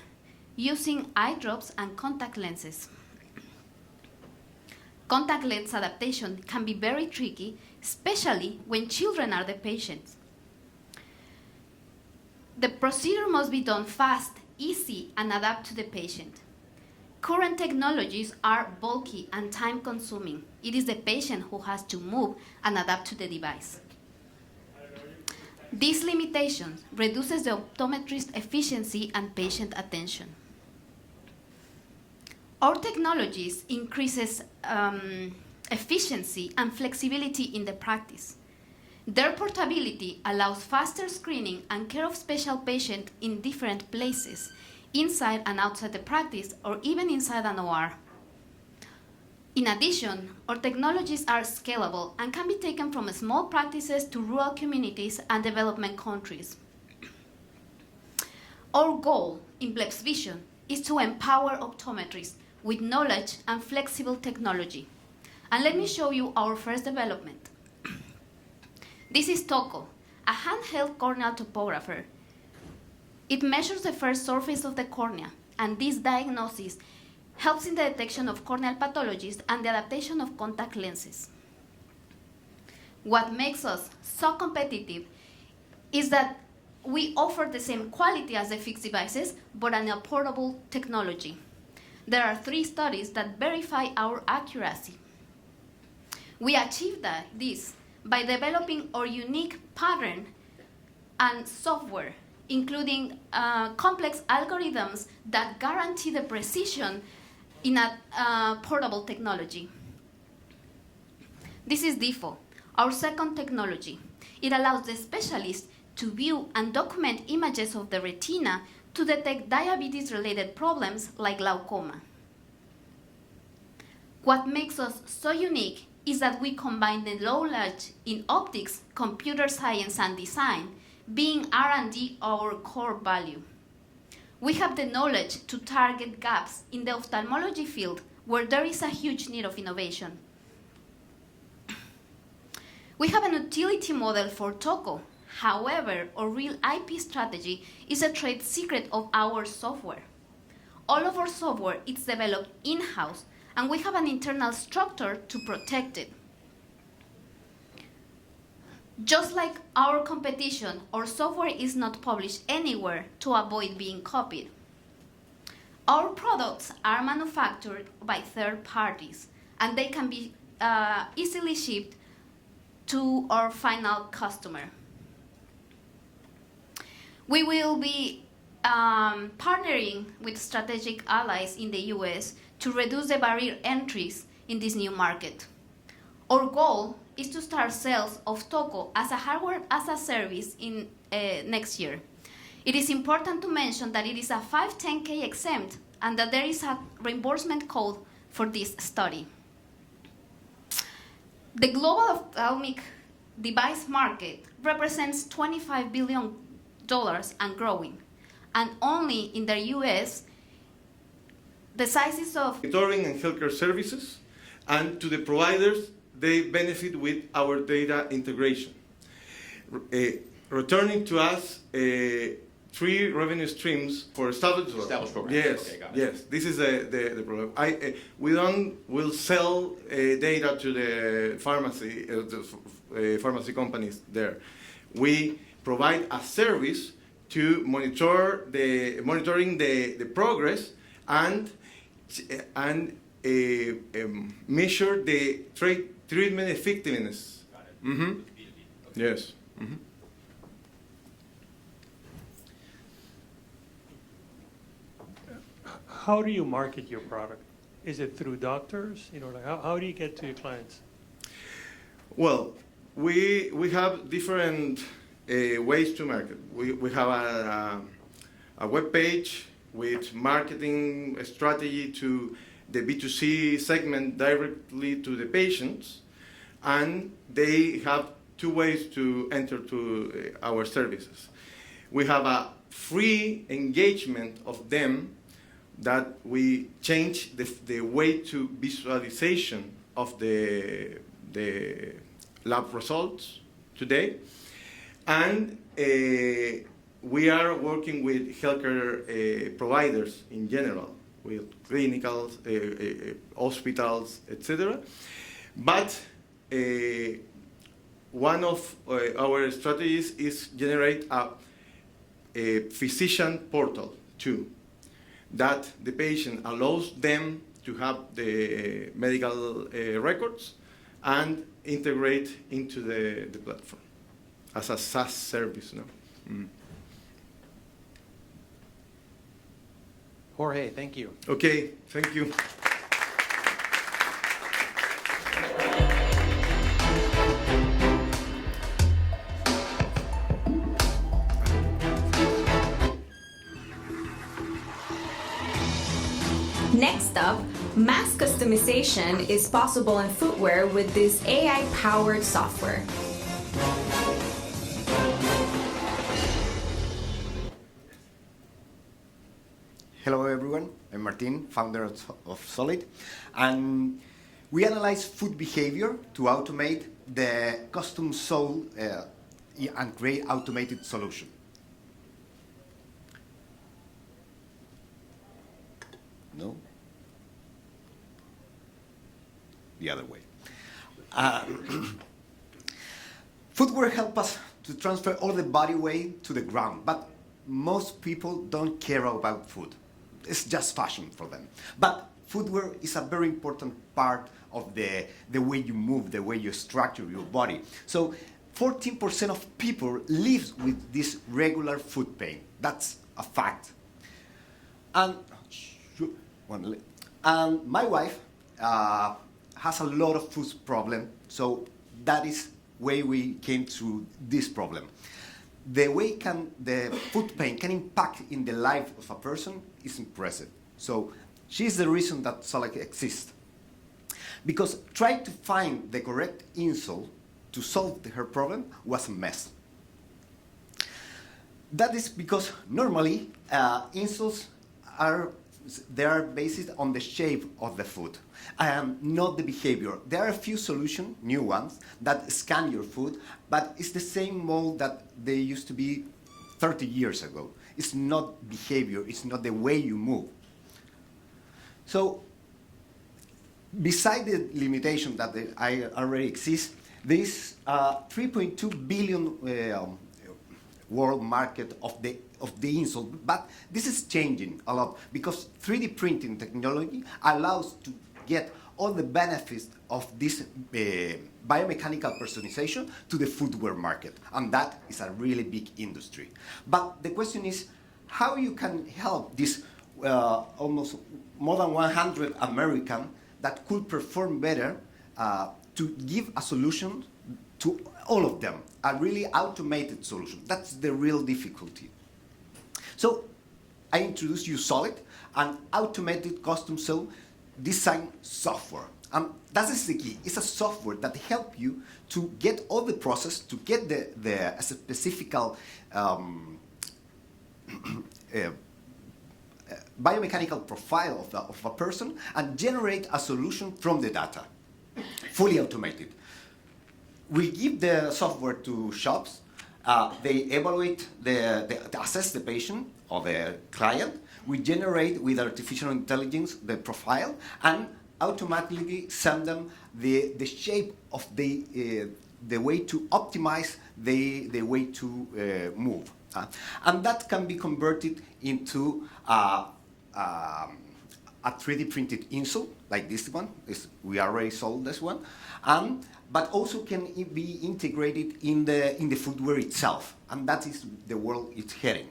L: using eye drops and contact lenses. Contact lens adaptation can be very tricky, especially when children are the patients. The procedure must be done fast, easy, and adapt to the patient. Current technologies are bulky and time-consuming. It is the patient who has to move and adapt to the device. These limitations reduces the optometrist efficiency and patient attention. Our technologies increases efficiency and flexibility in the practice. Their portability allows faster screening and care of special patients in different places, inside and outside the practice, or even inside an OR. In addition, our technologies are scalable and can be taken from small practices to rural communities and development countries. Our goal in Bleps Vision is to empower optometrists with knowledge and flexible technology. And let me show you our first development. This is Toco, a handheld corneal topographer. It measures the first surface of the cornea, and this diagnosis helps in the detection of corneal pathologies and the adaptation of contact lenses. What makes us so competitive is that we offer the same quality as the fixed devices, but in a portable technology. There are 3 studies that verify our accuracy. We achieved this by developing our unique pattern and software, including complex algorithms that guarantee the precision in a portable technology. This is DIFO, our second technology. It allows the specialist to view and document images of the retina to detect diabetes-related problems like glaucoma. What makes us so unique is that we combine the knowledge in optics, computer science, and design, being R&D our core value. We have the knowledge to target gaps in the ophthalmology field where there is a huge need of innovation. We have an utility model for TOCO. However, our real IP strategy is a trade secret of our software. All of our software is developed in-house, and we have an internal structure to protect it. Just like our competition, our software is not published anywhere to avoid being copied. Our products are manufactured by third parties, and they can be easily shipped to our final customer. We will be partnering with strategic allies in the US to reduce the barrier entries in this new market. Our goal is to start sales of TOCO as a hardware as a service in next year. It is important to mention that it is a 510(k) exempt and that there is a reimbursement code for this study. The global ophthalmic device market represents $25 billion and growing. And only in the US, the sizes of
M: monitoring and healthcare services, and to the providers, they benefit with our data integration. Returning to us 3 revenue streams for established
E: programs.
M: Yes,
E: Okay, got it.
M: yes. This is the problem. We'll sell data to the pharmacy companies there. We provide a service to monitoring the progress and measure the treatment effectiveness.
E: Got it.
M: Mm-hmm.
E: Okay.
M: Yes. Mm-hmm.
N: How do you market your product? Is it through doctors? Like how do you get to your clients?
M: Well, we have different ways to market. We have a web page with marketing strategy to the B2C segment directly to the patients, and they have 2 ways to enter to our services. We have a free engagement of them that we change the way to visualization of the lab results today. And we are working with healthcare providers in general, with clinicals, hospitals, etc. But one of our strategies is generate a physician portal too, that the patient allows them to have the medical records and integrate into the platform as a SaaS service. No? Mm.
A: Jorge, thank you.
M: Okay, thank you.
F: Next up, mass customization is possible in footwear with this AI-powered software.
O: Hello everyone, I'm Martin, founder of Soleit, and we analyze food behavior to automate the custom sole and create automated solution. No? The other way. Footwear help us to transfer all the body weight to the ground, but most people don't care about food. It's just fashion for them. But footwear is a very important part of the way you move, the way you structure your body. So 14% of people live with this regular foot pain. That's a fact. And my wife has a lot of food problem, so that is why we came to this problem. The way the foot pain can impact in the life of a person is impressive. So she's the reason that Soleit exists. because trying to find the correct insole to solve her problem was a mess. That is because normally insoles are based on the shape of the foot, not the behavior. There are a few solutions, new ones, that scan your foot, but it's the same mold that they used to be 30 years ago. It's not behavior, it's not the way you move. So, beside the limitation that I already exist, there is a 3.2 billion world market of the insole, but this is changing a lot because 3D printing technology allows to get all the benefits of this biomechanical personalization to the footwear market, and that is a really big industry. But the question is how you can help this almost more than 100 Americans that could perform better to give a solution to all of them, a really automated solution. That's the real difficulty. So I introduced you Soleit, an automated custom cell design software. That is the key. It's a software that helps you to get all the process, to get the specific biomechanical profile of a person and generate a solution from the data, fully automated. We give the software to shops. They evaluate, they assess the patient or the client. We generate with artificial intelligence the profile and automatically send them the shape of the way to optimize the way to move. And that can be converted into a 3D printed insole, like this one. We already sold this one. But also can be integrated in the footwear itself. And that is the world it's heading.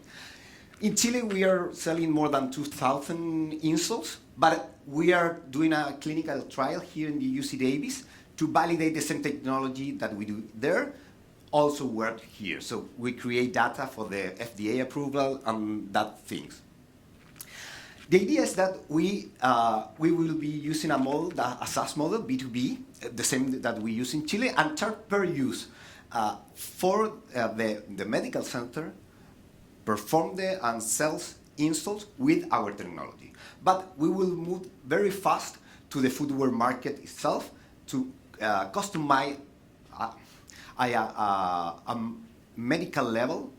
O: In Chile, we are selling more than 2,000 insoles, but we are doing a clinical trial here in the UC Davis to validate the same technology that we do there, also work here. So we create data for the FDA approval and that things. The idea is that we will be using a model, a SaaS model, B2B, the same that we use in Chile, and charge per use for the medical center, perform and sells installs with our technology. But we will move very fast to the footwear market itself to customize a medical level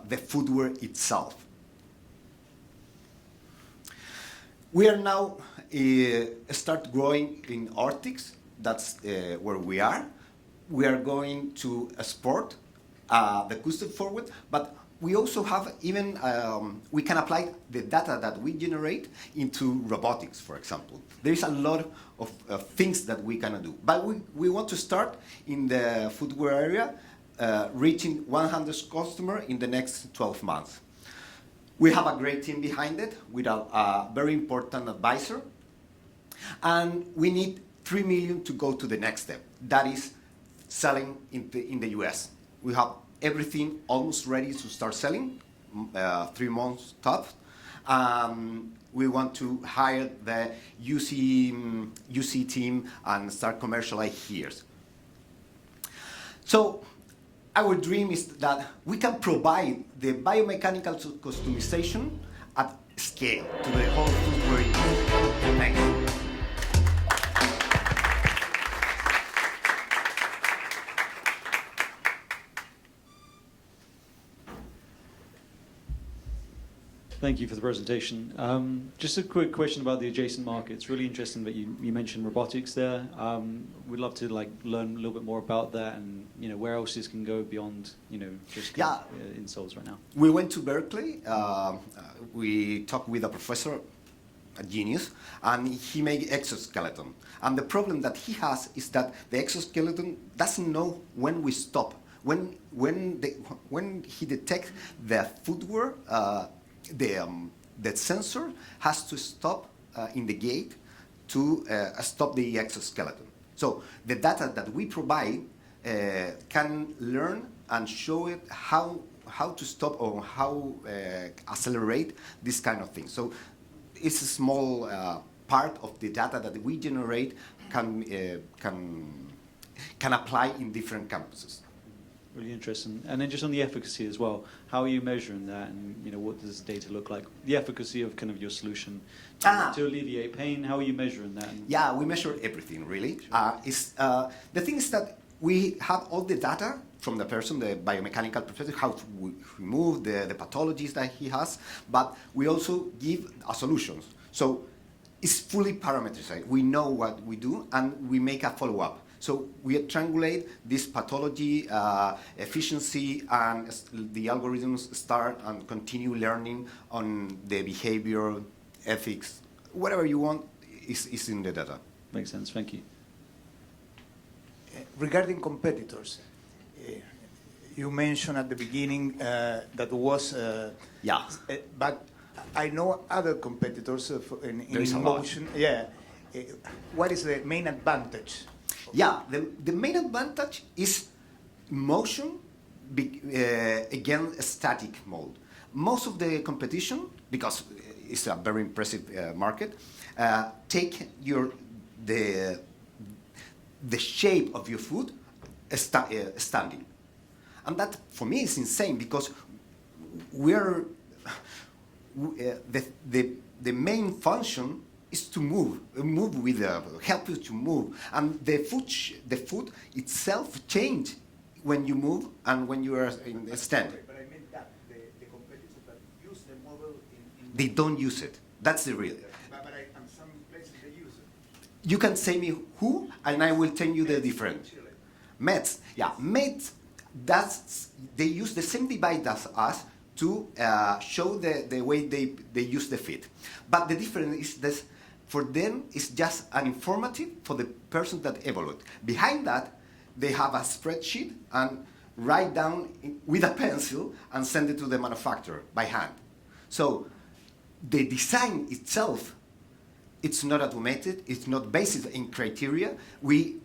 O: the footwear itself. We are now start growing in Arctics. That's where we are. We are going to export the custom forward, but we also have even, we can apply the data that we generate into robotics, for example. There is a lot of things that we can do. But we want to start in the footwear area, reaching 100 customers in the next 12 months. We have a great team behind it with a very important advisor. And we need 3 million to go to the next step. That is selling in the US. We have everything almost ready to start selling, 3 months tops. We want to hire the UC team and start commercializing here. So our dream is that we can provide the biomechanical customization at scale to the whole footwear industry. Thanks.
P: Thank you for the presentation. Just a quick question about the adjacent market. It's really interesting that you mentioned robotics there. We'd love to learn a little bit more about that and where else this can go beyond just insoles right now.
O: We went to Berkeley. We talked with a professor, a genius, and he made exoskeleton. And the problem that he has is that the exoskeleton doesn't know when we stop. When he detects the footwear, the sensor has to stop in the gate to stop the exoskeleton. So the data that we provide can learn and show it how to stop or how accelerate this kind of thing. So it's a small part of the data that we generate can apply in different campuses.
P: Really interesting. And then just on the efficacy as well, how are you measuring that, and what does the data look like? The efficacy of kind of your solution to alleviate pain. How are you measuring that?
O: Yeah, we measure everything really. The thing is that we have all the data from the person, the biomechanical professor, how to remove the pathologies that he has, but we also give solutions. So it's fully parameterized. We know what we do, and we make a follow-up. So we triangulate this pathology, efficiency, and the algorithms start and continue learning on the behavior, ethics, whatever you want is in the data.
P: Makes sense, thank you.
D: Regarding competitors, you mentioned at the beginning that was... but I know other competitors in motion. Yeah. What is the main advantage?
O: Yeah, the main advantage is motion against static mode. Most of the competition, because it's a very impressive market, take the shape of your food standing. And that, for me, is insane, because the main function is to move with help you to move, and the food itself change when you move and when you are in a stand.
D: But I meant that the competitors that use the model
O: they don't use it. That's the real.
D: But in some places they use it.
O: You can say me who, and I will tell you the difference. Mets, yeah, Mets. They use the same device as us to show the way they use the feed. But the difference is this. For them, it's just an informative for the person that evaluate. Behind that, they have a spreadsheet and write down with a pencil and send it to the manufacturer by hand. So the design itself, it's not automated, it's not based in criteria. We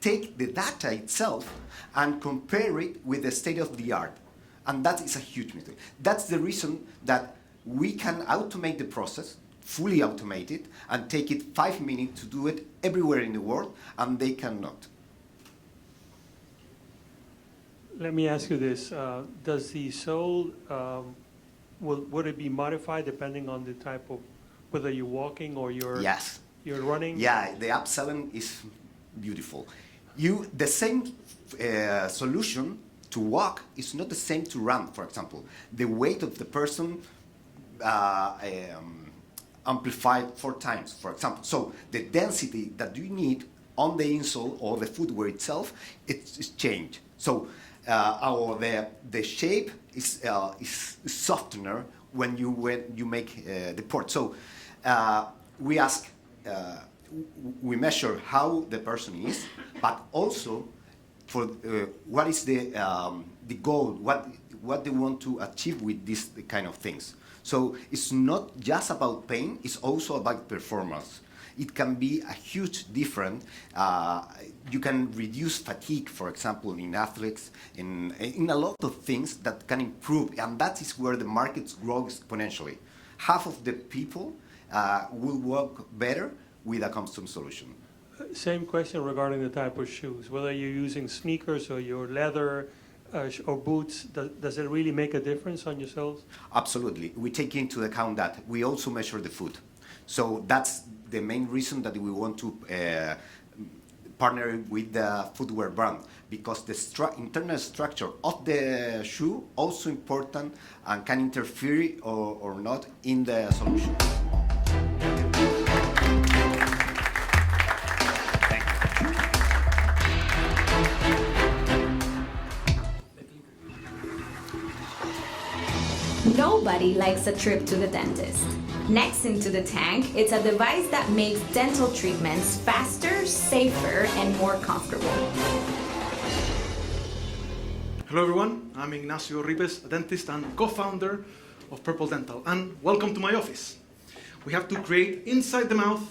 O: take the data itself and compare it with the state of the art. And that is a huge mistake. That's the reason that we can automate the process, fully automate it, and take it 5 minutes to do it everywhere in the world, and they cannot.
N: Let me ask you this. Does the sole, would it be modified depending on the type of, whether you're walking or you're running?
O: Yeah, the upselling is beautiful. The same solution to walk is not the same to run, for example. The weight of the person amplified 4 times, for example. So the density that you need on the insole or the footwear itself, it's changed. So the shape is softer when you make the port. So we ask, we measure how the person is, but also for what is the goal, what they want to achieve with this kind of things. So it's not just about pain, it's also about performance. It can be a huge difference. You can reduce fatigue, for example, in athletes, in a lot of things that can improve, and that is where the markets grow exponentially. Half of the people will work better with a custom solution.
N: Same question regarding the type of shoes, whether you're using sneakers or your leather or boots, does it really make a difference on yourselves?
O: Absolutely. We take into account that. We also measure the foot. So that's the main reason that we want to partner with the footwear brand, because the internal structure of the shoe also important and can interfere or not in the solution.
F: Nobody likes a trip to the dentist. Next into the tank, it's a device that makes dental treatments faster, safer, and more comfortable.
G: Hello everyone, I'm Ignacio Ribes, a dentist and co-founder of Purple Dental, and welcome to my office. We have to create inside the mouth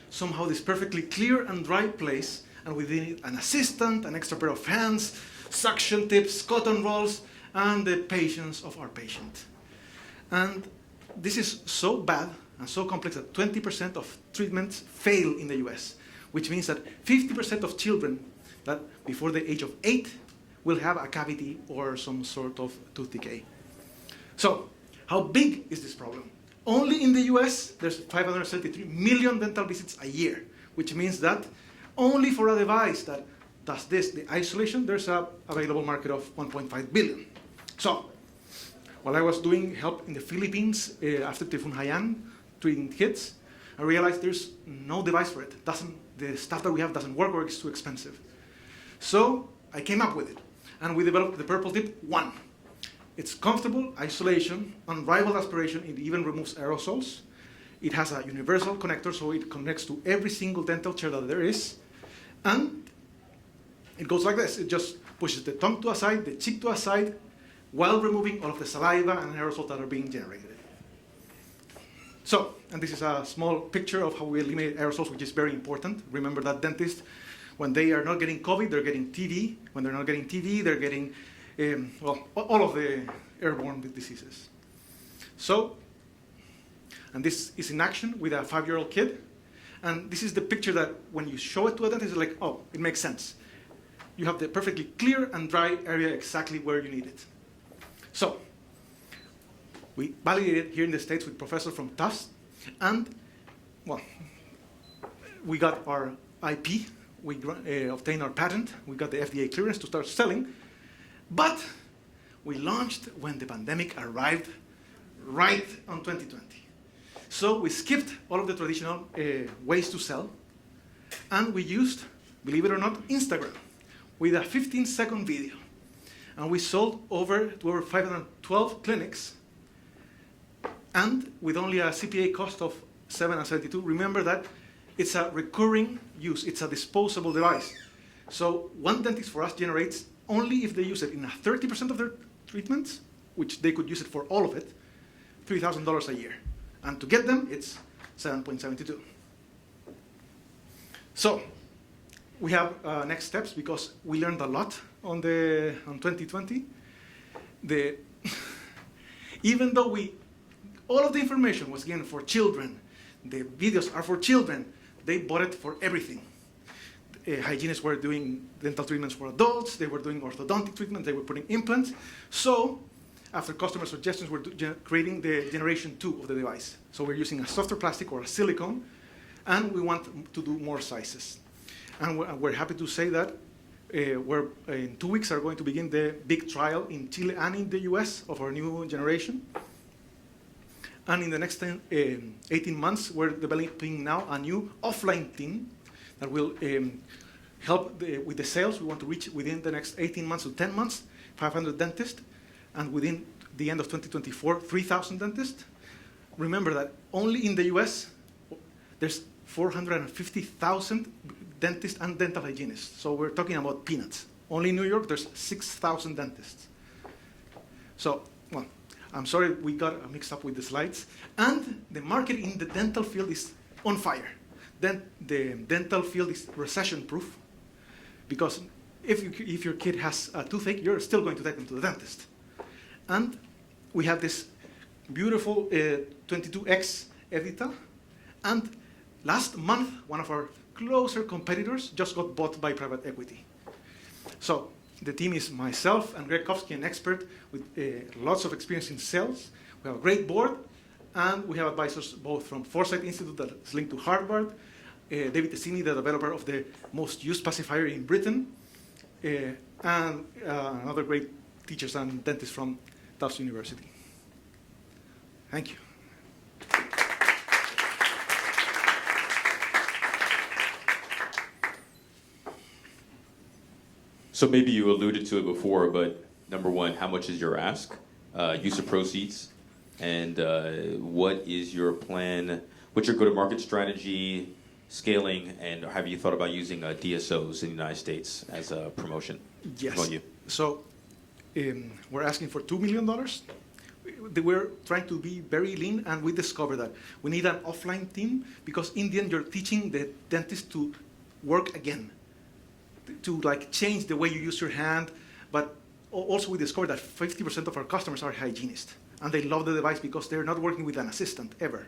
G: somehow this perfectly clear and dry place, and within it an assistant, an extra pair of hands, suction tips, cotton rolls, and the patience of our patient. And this is so bad and so complex that 20% of treatments fail in the US, which means that 50% of children that before the age of 8 will have a cavity or some sort of tooth decay. So, how big is this problem? Only in the US, there's 573 million dental visits a year, which means that only for a device that does this, the isolation, there's an available market of 1.5 billion. So, while I was doing help in the Philippines after Typhoon Haiyan, treating kids, I realized there's no device for it. The stuff that we have doesn't work or it's too expensive. So I came up with it, and we developed the Purple Tip 1. It's comfortable isolation, unrivaled aspiration. It even removes aerosols. It has a universal connector, so it connects to every single dental chair that there is. And it goes like this. It just pushes the tongue to a side, the cheek to a side, while removing all of the saliva and aerosols that are being generated. So, and this is a small picture of how we eliminate aerosols, which is very important. Remember that dentists, when they are not getting COVID, they're getting TB. When they're not getting TB, they're getting, all of the airborne diseases. So, and this is in action with a 5-year-old kid. And this is the picture that when you show it to a dentist, it's like, oh, it makes sense. You have the perfectly clear and dry area exactly where you need it. So, we validated here in the States with professors from Tufts, and, well, we got our IP, we obtained our patent, we got the FDA clearance to start selling, but we launched when the pandemic arrived right on 2020. So we skipped all of the traditional ways to sell, and we used, believe it or not, Instagram with a 15-second video. And we sold to over 512 clinics, and with only a CPA cost of $7.72. Remember that it's a recurring use. It's a disposable device. So one dentist for us generates, only if they use it in 30% of their treatments, which they could use it for all of it, $3,000 a year. And to get them, it's 7.72. So we have next steps because we learned a lot on 2020. Even though all of the information was given for children, the videos are for children, they bought it for everything. Hygienists were doing dental treatments for adults, they were doing orthodontic treatments, they were putting implants. So, after customer suggestions, we're creating the generation 2 of the device. So we're using a softer plastic or a silicone, and we want to do more sizes. And we're happy to say that we're in 2 weeks are going to begin the big trial in Chile and in the US of our new generation. And in the next 18 months, we're developing now a new offline team that will help with the sales. We want to reach within the next 18 months to 10 months, 500 dentists, and within the end of 2024, 3,000 dentists. Remember that only in the US, there's 450,000 dentists and dental hygienists. So we're talking about peanuts. Only in New York, there's 6,000 dentists. So, well, I'm sorry we got mixed up with the slides. And the market in the dental field is on fire. Then the dental field is recession-proof because if your kid has a toothache, you're still going to take them to the dentist. And we have this beautiful 22X Edita. And last month, one of our closer competitors just got bought by private equity. So the team is myself and Greg Kofsky, an expert with lots of experience in sales. We have a great board, and we have advisors both from Foresight Institute that is linked to Harvard, David Tessini, the developer of the most used pacifier in Britain, and other great teachers and dentists from Tufts University. Thank you.
E: So maybe you alluded to it before, but number one, how much is your ask? Use of proceeds, and what is your plan? What's your go-to-market strategy, scaling, and have you thought about using DSOs in the United States as a promotion?
G: Yes. So we're asking for $2 million. We're trying to be very lean, and we discovered that we need an offline team because in the end, you're teaching the dentist to work again, to like change the way you use your hand. But also we discovered that 50% of our customers are hygienists, and they love the device because they're not working with an assistant ever.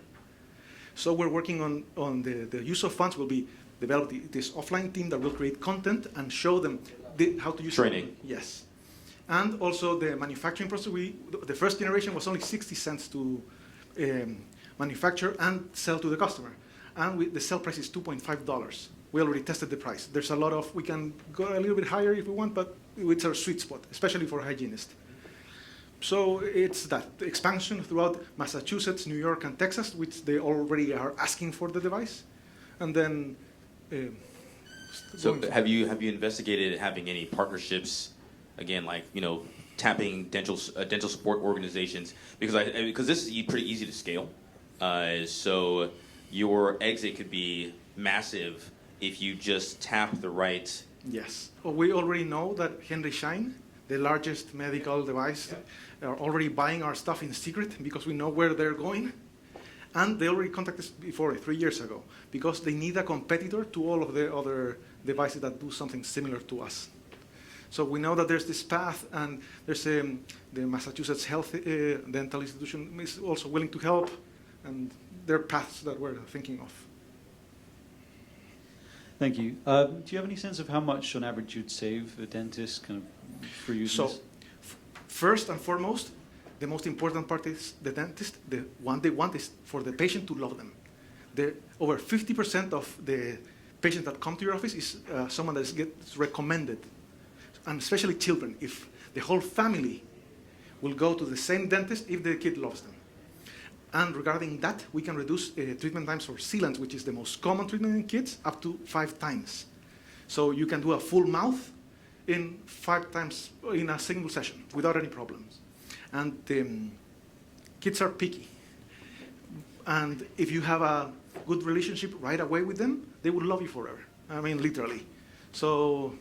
Q: So we're working on the use of funds will be develop this offline team that will create content and show them how to use
E: training.
Q: it. Yes. And also the manufacturing process, the first generation was only 60 cents to manufacture and sell to the customer. And the sell price is $2.5. We already tested the price. There's a lot of, we can go a little bit higher if we want, but it's our sweet spot, especially for hygienists. So it's that, the expansion throughout Massachusetts, New York, and Texas, which they already are asking for the device. And then...
E: So have you investigated having any partnerships, again, like, tapping dental support organizations? Because this is pretty easy to scale. So your exit could be massive if you just tap the right...
Q: Yes. Well, we already know that Henry Schein, the largest medical device, are already buying our stuff in secret because we know where they're going. And they already contacted us before, 3 years ago, because they need a competitor to all of the other devices that do something similar to us. So we know that there's this path, and there's the Massachusetts Health Dental Institution is also willing to help, and there are paths that we're thinking of.
P: Thank you. Do you have any sense of how much, on average, you'd save a dentist kind of for using this?
Q: First and foremost, the most important part is the dentist. The one they want is for the patient to love them. Over 50% of the patients that come to your office is someone that gets recommended, and especially children. If the whole family will go to the same dentist if the kid loves them. And regarding that, we can reduce treatment times for sealants, which is the most common treatment in kids, up to 5 times. So you can do a full mouth in 5 times in a single session without any problems. And kids are picky. And if you have a good relationship right away with them, they will love you forever. I mean, literally. So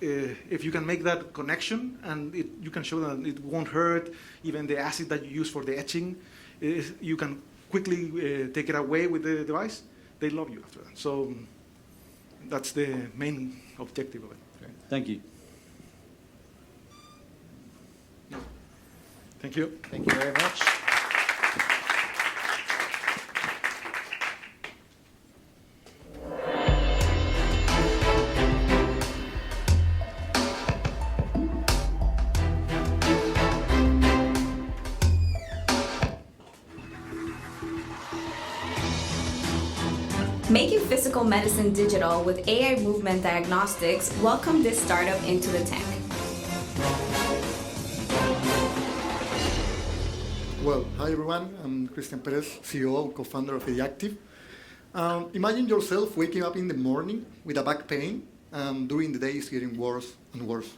Q: if you can make that connection and you can show them it won't hurt, even the acid that you use for the etching, you can quickly take it away with the device, they love you after that. So that's the main objective of it.
P: Great. Thank you.
Q: Thank you.
A: Thank you very much.
F: Making physical medicine digital with AI movement diagnostics welcomed this startup into the tank.
R: Well, hi everyone, I'm Christian Perez, CEO and co-founder of Aictive. Imagine yourself waking up in the morning with a back pain, and during the day it's getting worse and worse.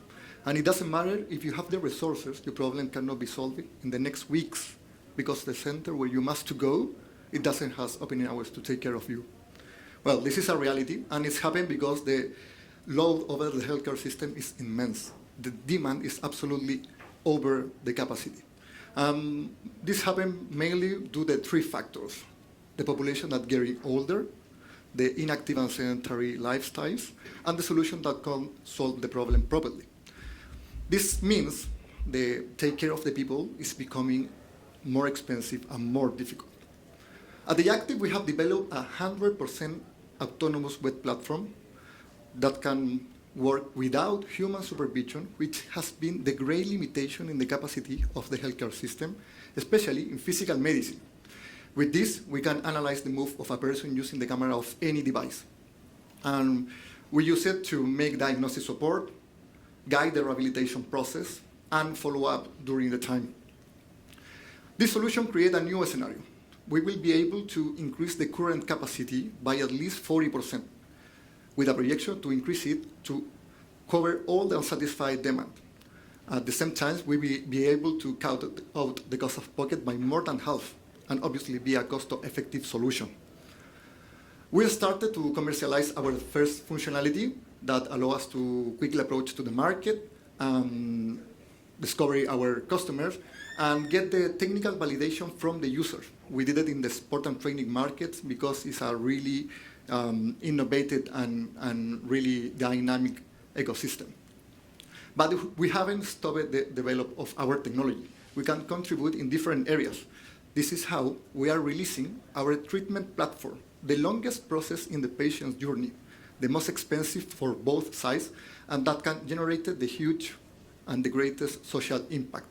R: And it doesn't matter if you have the resources, your problem cannot be solved in the next weeks because the center where you must go, it doesn't have opening hours to take care of you. Well, this is a reality, and it's happened because the load over the healthcare system is immense. The demand is absolutely over the capacity. This happened mainly due to 3 factors: the population that getting older, the inactive and sedentary lifestyles, and the solution that can solve the problem properly. This means the take care of the people is becoming more expensive and more difficult. At the Aictive, we have developed a 100% autonomous web platform that can work without human supervision, which has been the great limitation in the capacity of the healthcare system, especially in physical medicine. With this, we can analyze the move of a person using the camera of any device. And we use it to make diagnostic support, guide the rehabilitation process, and follow up during the time. This solution creates a new scenario. We will be able to increase the current capacity by at least 40%, with a projection to increase it to cover all the unsatisfied demand. At the same time, we will be able to cut out the cost of pocket by more than half, and obviously be a cost-effective solution. We started to commercialize our first functionality that allow us to quickly approach to the market, discover our customers, and get the technical validation from the users. We did it in the sport and training markets because it's a really innovative and really dynamic ecosystem. But we haven't stopped the development of our technology. We can contribute in different areas. This is how we are releasing our treatment platform, the longest process in the patient's journey, the most expensive for both sides, and that can generate the huge and the greatest social impact.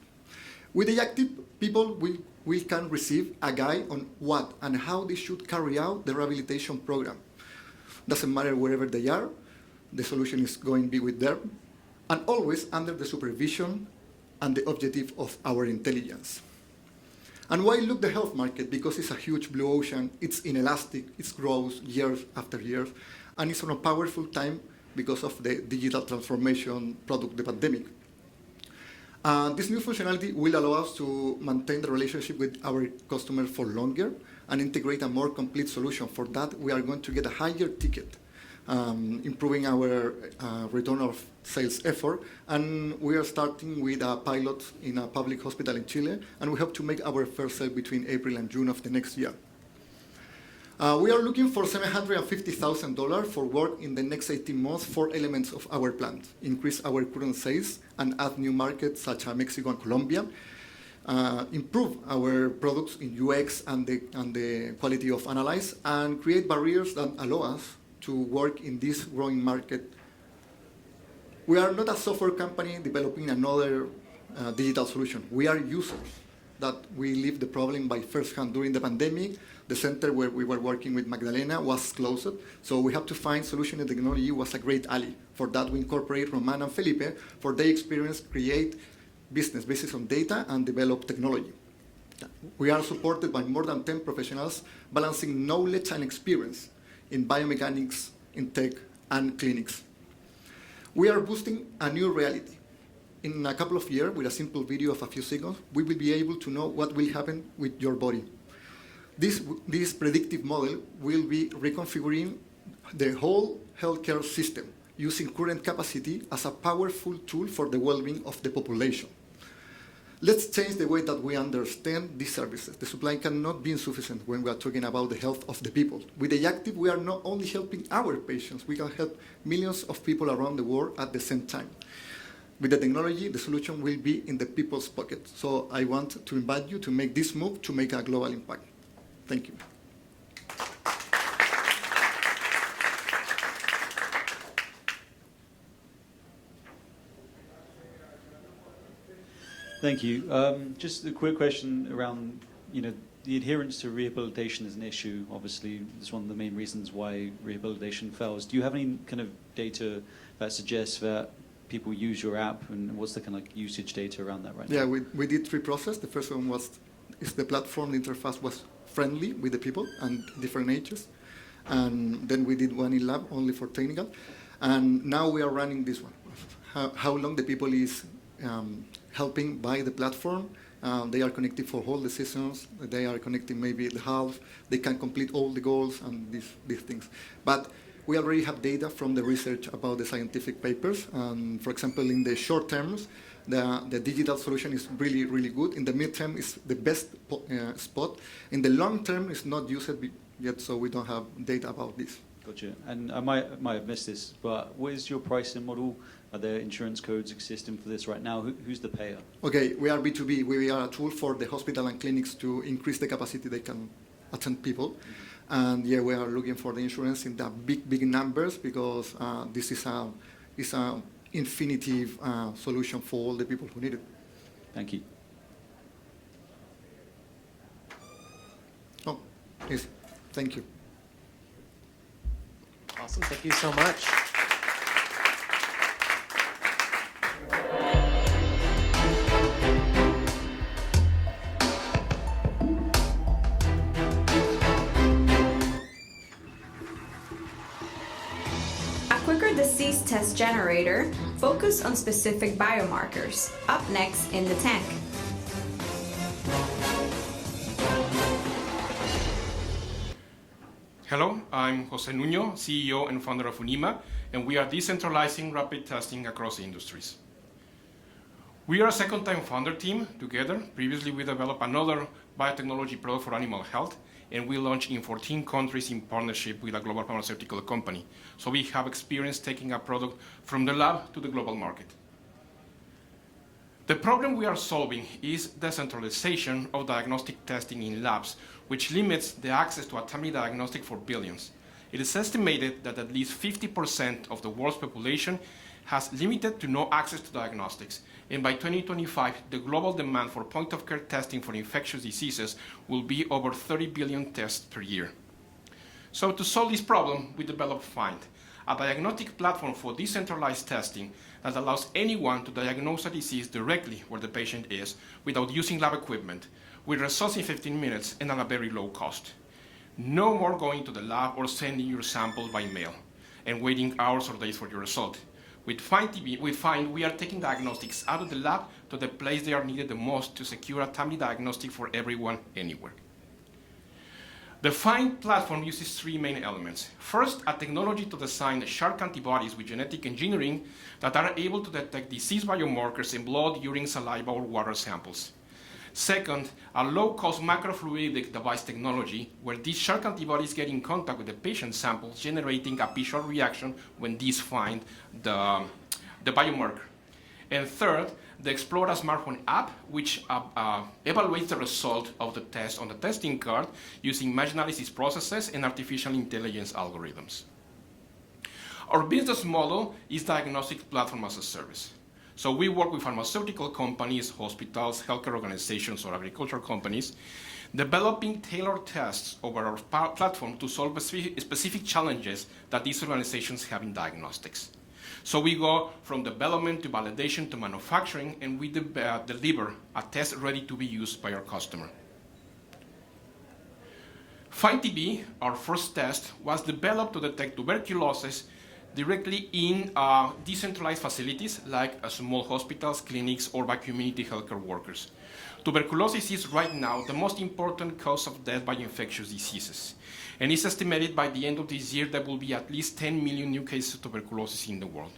R: With the Aictive, people we can receive a guide on what and how they should carry out the rehabilitation program. Doesn't matter wherever they are, the solution is going to be with them, and always under the supervision and the objective of our intelligence. And why look the health market? Because it's a huge blue ocean, it's inelastic, it grows years after years, and it's on a powerful time because of the digital transformation product, the pandemic. This new functionality will allow us to maintain the relationship with our customers for longer and integrate a more complete solution. For that, we are going to get a higher ticket, improving our return of sales effort. And we are starting with a pilot in a public hospital in Chile, and we hope to make our first sale between April and June of the next year. We are looking for $750,000 for work in the next 18 months, 4 elements of our plan: increase our current sales and add new markets such as Mexico and Colombia, improve our products in UX and the quality of analyze, and create barriers that allow us to work in this growing market. We are not a software company developing another digital solution. We are users that we live the problem by first hand. During the pandemic, the center where we were working with Magdalena was closed, so we have to find solution, and technology was a great ally. For that, we incorporate Roman and Felipe for their experience, create business based on data and develop technology. We are supported by more than 10 professionals balancing knowledge and experience in biomechanics, in tech, and clinics. We are boosting a new reality. In a couple of years, with a simple video of a few seconds, we will be able to know what will happen with your body. This predictive model will be reconfiguring the whole healthcare system, using current capacity as a powerful tool for the well-being of the population. Let's change the way that we understand these services. The supply cannot be insufficient when we are talking about the health of the people. With the Aictive, we are not only helping our patients, we can help millions of people around the world at the same time. With the technology, the solution will be in the people's pocket. So I want to invite you to make this move to make a global impact. Thank you.
P: Thank you. Just a quick question around, the adherence to rehabilitation is an issue. Obviously, it's one of the main reasons why rehabilitation fails. Do you have any kind of data that suggests that people use your app, and what's the kind of usage data around that right now?
R: Yeah, we did 3 processes. The first one is the platform, the interface was friendly with the people and different ages. And then we did one in lab only for technical. And now we are running this one. How long the people is helping by the platform. They are connected for all the sessions. They are connecting maybe the half. They can complete all the goals and these things. But we already have data from the research about the scientific papers. For example, in the short terms, the digital solution is really, really good. In the midterm, it's the best spot. In the long term, it's not used yet, so we don't have data about this.
P: Gotcha. And I might have missed this, but what is your pricing model? Are there insurance codes existing for this right now? Who's the payer? Okay,
R: we are B2B. We are a tool for the hospital and clinics to increase the capacity they can attend people. Mm-hmm. And yeah, we are looking for the insurance in the big numbers because this is a infinitive solution for all the people who need it.
P: Thank you.
R: Oh, yes. Thank you.
A: Awesome. Thank you so much.
F: Disease test generator focus on specific biomarkers. Up next in the tank.
S: Hello, I'm Jose Nuño, CEO and founder of Unima, and we are decentralizing rapid testing across industries. We are a second-time founder team together. Previously, we developed another biotechnology product for animal health, and we launched in 14 countries in partnership with a global pharmaceutical company. So we have experience taking a product from the lab to the global market. The problem we are solving is the centralization of diagnostic testing in labs, which limits the access to a timely diagnostic for billions. It is estimated that at least 50% of the world's population has limited to no access to diagnostics, and by 2025, the global demand for point-of-care testing for infectious diseases will be over 30 billion tests per year. So to solve this problem, we developed FIND, a diagnostic platform for decentralized testing that allows anyone to diagnose a disease directly where the patient is without using lab equipment, with results in 15 minutes and at a very low cost. No more going to the lab or sending your sample by mail and waiting hours or days for your result. With FIND, we are taking diagnostics out of the lab to the place they are needed the most to secure a timely diagnostic for everyone, anywhere. The FIND platform uses three main elements. First, a technology to design shark antibodies with genetic engineering that are able to detect disease biomarkers in blood, urine, saliva, or water samples. Second, a low-cost microfluidic device technology where these shark antibodies get in contact with the patient samples, generating a visual reaction when these find the biomarker. And third, the Explora smartphone app, which evaluates the result of the test on the testing card using image analysis processes and artificial intelligence algorithms. Our business model is diagnostic platform as a service. So we work with pharmaceutical companies, hospitals, healthcare organizations, or agricultural companies, developing tailored tests over our platform to solve specific challenges that these organizations have in diagnostics. So we go from development to validation to manufacturing, and we deliver a test ready to be used by our customer. FIND-TB, our first test, was developed to detect tuberculosis directly in decentralized facilities like small hospitals, clinics, or by community healthcare workers. Tuberculosis is right now the most important cause of death by infectious diseases. And it's estimated by the end of this year there will be at least 10 million new cases of tuberculosis in the world.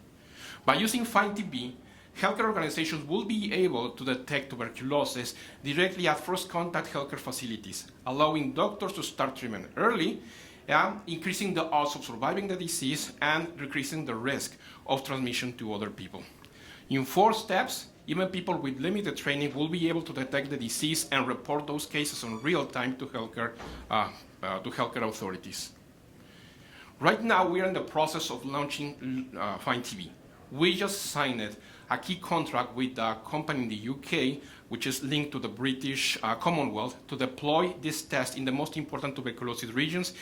S: By using FIND-TB, healthcare organizations will be able to detect tuberculosis directly at first contact healthcare facilities, allowing doctors to start treatment early, increasing the odds of surviving the disease and decreasing the risk of transmission to other people. In 4 steps, even people with limited training will be able to detect the disease and report those cases in real time to healthcare authorities. Right now, we are in the process of launching FIND-TB. We just signed a key contract with a company in the UK, which is linked to the British Commonwealth, to deploy this test in the most important tuberculosis regions,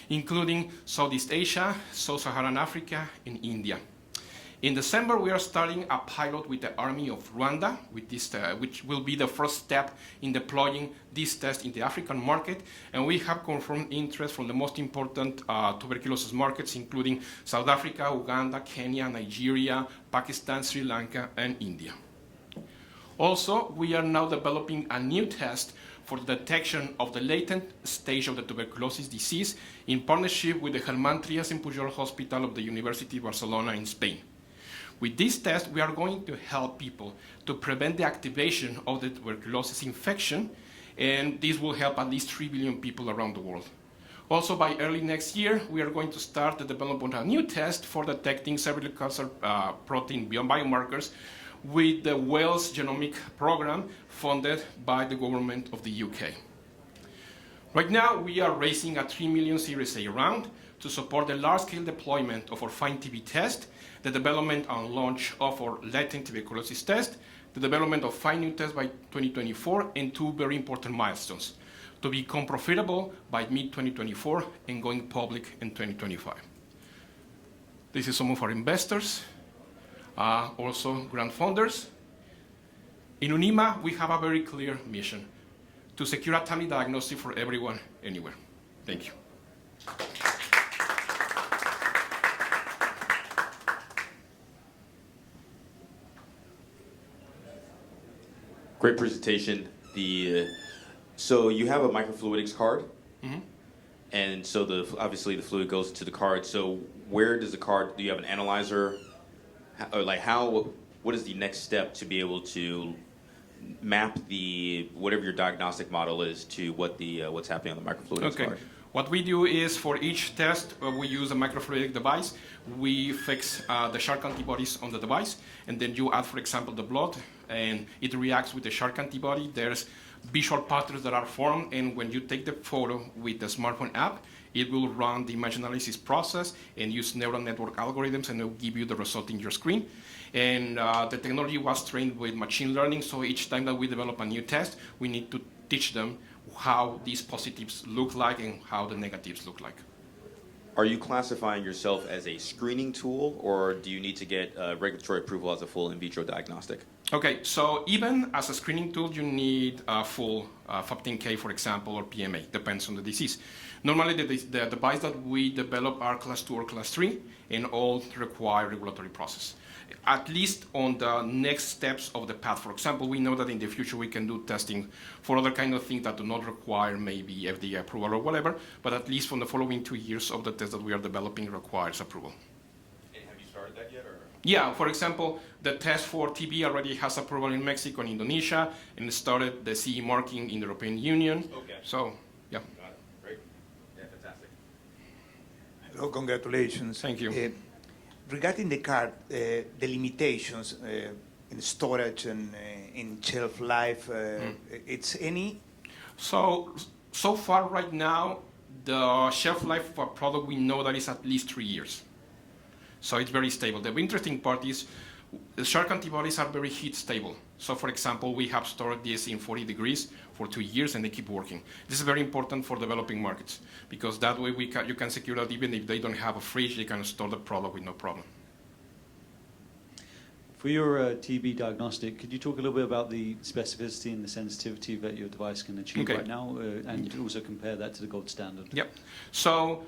S: including Southeast Asia, Sub-Saharan Africa, and India. In December, we are starting a pilot with the Army of Rwanda, with this, which will be the first step in deploying this test in the African market, and we have confirmed interest from the most important tuberculosis markets, including South Africa, Uganda, Kenya, Nigeria, Pakistan, Sri Lanka, and India. Also, we are now developing a new test for the detection of the latent stage of the tuberculosis disease in partnership with the Germán Trias and Pujol Hospital of the University of Barcelona in Spain. With this test, we are going to help people to prevent the activation of the tuberculosis infection, and this will help at least 3 billion people around the world. Also, by early next year, we are going to start the development of a new test for detecting cervical cancer protein biomarkers with the Wales Genomic Program funded by the government of the UK. Right now, we are raising a 3 million Series A round to support the large-scale deployment of our FIND-TB test, the development and launch of our latent tuberculosis test, the development of 5 new tests by 2024, and 2 very important milestones: to become profitable by mid-2024 and going public in 2025. This is some of our investors, also grant funders. In Unima, we have a very clear mission: to secure a timely diagnostic for everyone, anywhere. Thank you.
E: Great presentation. So you have a microfluidics card, and so obviously the fluid goes to the card. So where does the card? Do you have an analyzer? Or like what is the next step to be able to map whatever your diagnostic model is to what's happening on the microfluidics card?
S: What we do is for each test, we use a microfluidic device. We fix the shark antibodies on the device, and then you add, for example, the blood, and it reacts with the shark antibody. There's visual patterns that are formed, and when you take the photo with the smartphone app, it will run the image analysis process and use neural network algorithms, and it will give you the result in your screen. And the technology was trained with machine learning, so each time that we develop a new test, we need to teach them how these positives look like and how the negatives look like.
E: Are you classifying yourself as a screening tool, or do you need to get regulatory approval as a full in vitro diagnostic?
S: Okay, so even as a screening tool, you need a full 15K, for example, or PMA, depends on the disease. Normally, the device that we develop are class 2 or class 3, and all require regulatory process, at least on the next steps of the path. For example, we know that in the future we can do testing for other kind of things that do not require maybe FDA approval or whatever, but at least from the following 2 years of the test that we are developing requires approval.
E: And have you started that yet? Or?
S: Yeah, for example, the test for TB already has approval in Mexico and Indonesia, and started the CE marking in the European Union.
E: Okay.
S: So, yeah.
E: Got it. Great. Yeah, fantastic.
D: Hello, congratulations.
S: Thank you.
D: Regarding the card, the limitations in storage and in shelf life, it's any?
S: So far right now, the shelf life of a product, we know that is at least 3 years. So it's very stable. The interesting part is the shark antibodies are very heat stable. So for example, we have stored this in 40 degrees for 2 years and they keep working. This is very important for developing markets because that way you can secure that even if they don't have a fridge, they can store the product with no problem.
P: For your TB diagnostic, could you talk a little bit about the specificity and the sensitivity that your device can achieve right now, and also compare that to the gold standard?
S: Yep. So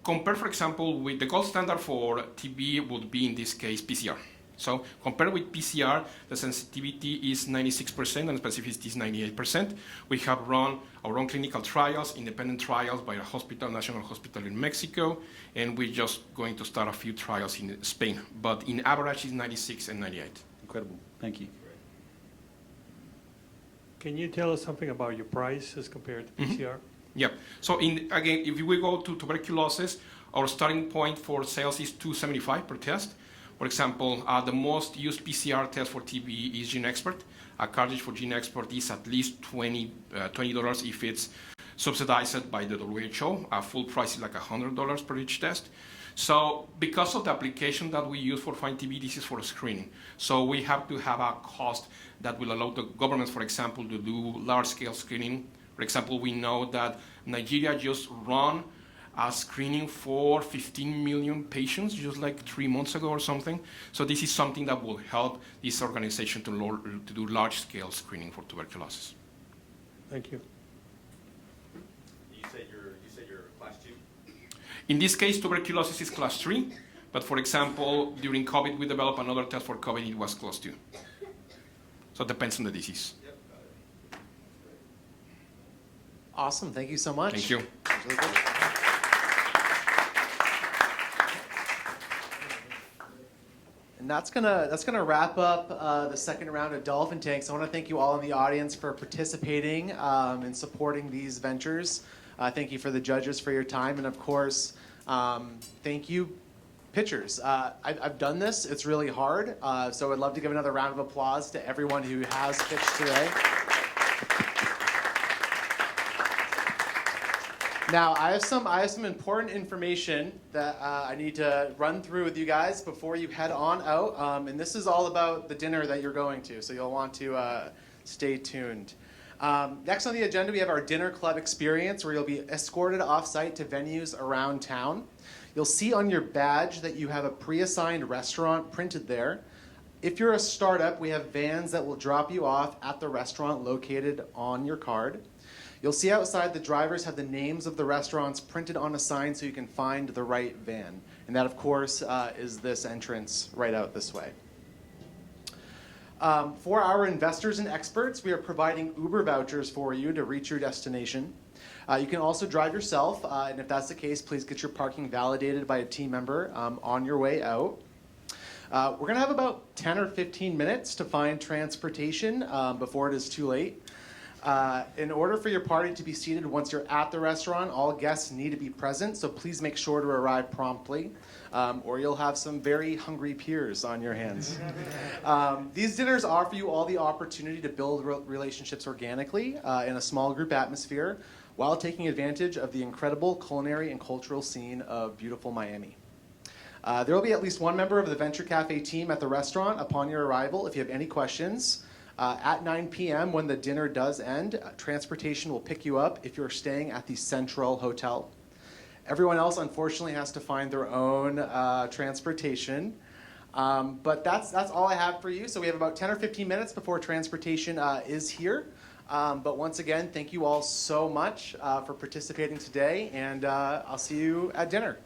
S: compare, for example, with the gold standard for TB would be, in this case, PCR. So compared with PCR, the sensitivity is 96% and specificity is 98%. We have run our own clinical trials, independent trials by a hospital, national hospital in Mexico, and we're just going to start a few trials in Spain. But in average, it's 96 and 98.
P: Incredible. Thank you.
N: Can you tell us something about your price as compared to PCR?
S: Yeah. So again, if we go to tuberculosis, our starting point for sales is $275 per test. For example, the most used PCR test for TB is GeneXpert. A cartridge for GeneXpert is at least $20 if it's subsidized by the WHO. A full price is like $100 per each test. So because of the application that we use for find TB, this is for screening. So we have to have a cost that will allow the government, for example, to do large-scale screening. For example, we know that Nigeria just run a screening for 15 million patients just like 3 months ago or something. So this is something that will help this organization to do large-scale screening for tuberculosis.
N: Thank you.
E: You said you're class 2?
S: In this case, tuberculosis is class 3, but for example, during COVID, we developed another test for COVID, it was class 2. So it depends on the disease.
E: Yep, got it.
A: Awesome, thank you so much.
S: Thank you.
A: And that's gonna wrap up the second round of Dolphin Tanks. I want to thank you all in the audience for participating and supporting these ventures. Thank you for the judges for your time, and of course, thank you, pitchers. I've done this; it's really hard. So I'd love to give another round of applause to everyone who has pitched today. Now, I have some important information that I need to run through with you guys before you head on out, and this is all about the dinner that you're going to, so you'll want to stay tuned. Next on the agenda, we have our dinner club experience, where you'll be escorted off-site to venues around town. You'll see on your badge that you have a pre-assigned restaurant printed there. If you're a startup, we have vans that will drop you off at the restaurant located on your card. You'll see outside the drivers have the names of the restaurants printed on a sign so you can find the right van. And that, of course, is this entrance right out this way. For our investors and experts, we are providing Uber vouchers for you to reach your destination. You can also drive yourself, and if that's the case, please get your parking validated by a team member on your way out. We're going to have about 10 or 15 minutes to find transportation before it is too late. In order for your party to be seated once you're at the restaurant, all guests need to be present, so please make sure to arrive promptly, or you'll have some very hungry peers on your hands. These dinners offer you all the opportunity to build relationships organically in a small group atmosphere while taking advantage of the incredible culinary and cultural scene of beautiful Miami. There will be at least one member of the Venture Cafe team at the restaurant upon your arrival if you have any questions. At 9 p.m. when the dinner does end, transportation will pick you up if you're staying at the Central Hotel. Everyone else, unfortunately, has to find their own transportation. But that's all I have for you. So we have about 10 or 15 minutes before transportation is here. But once again, thank you all so much for participating today, and I'll see you at dinner.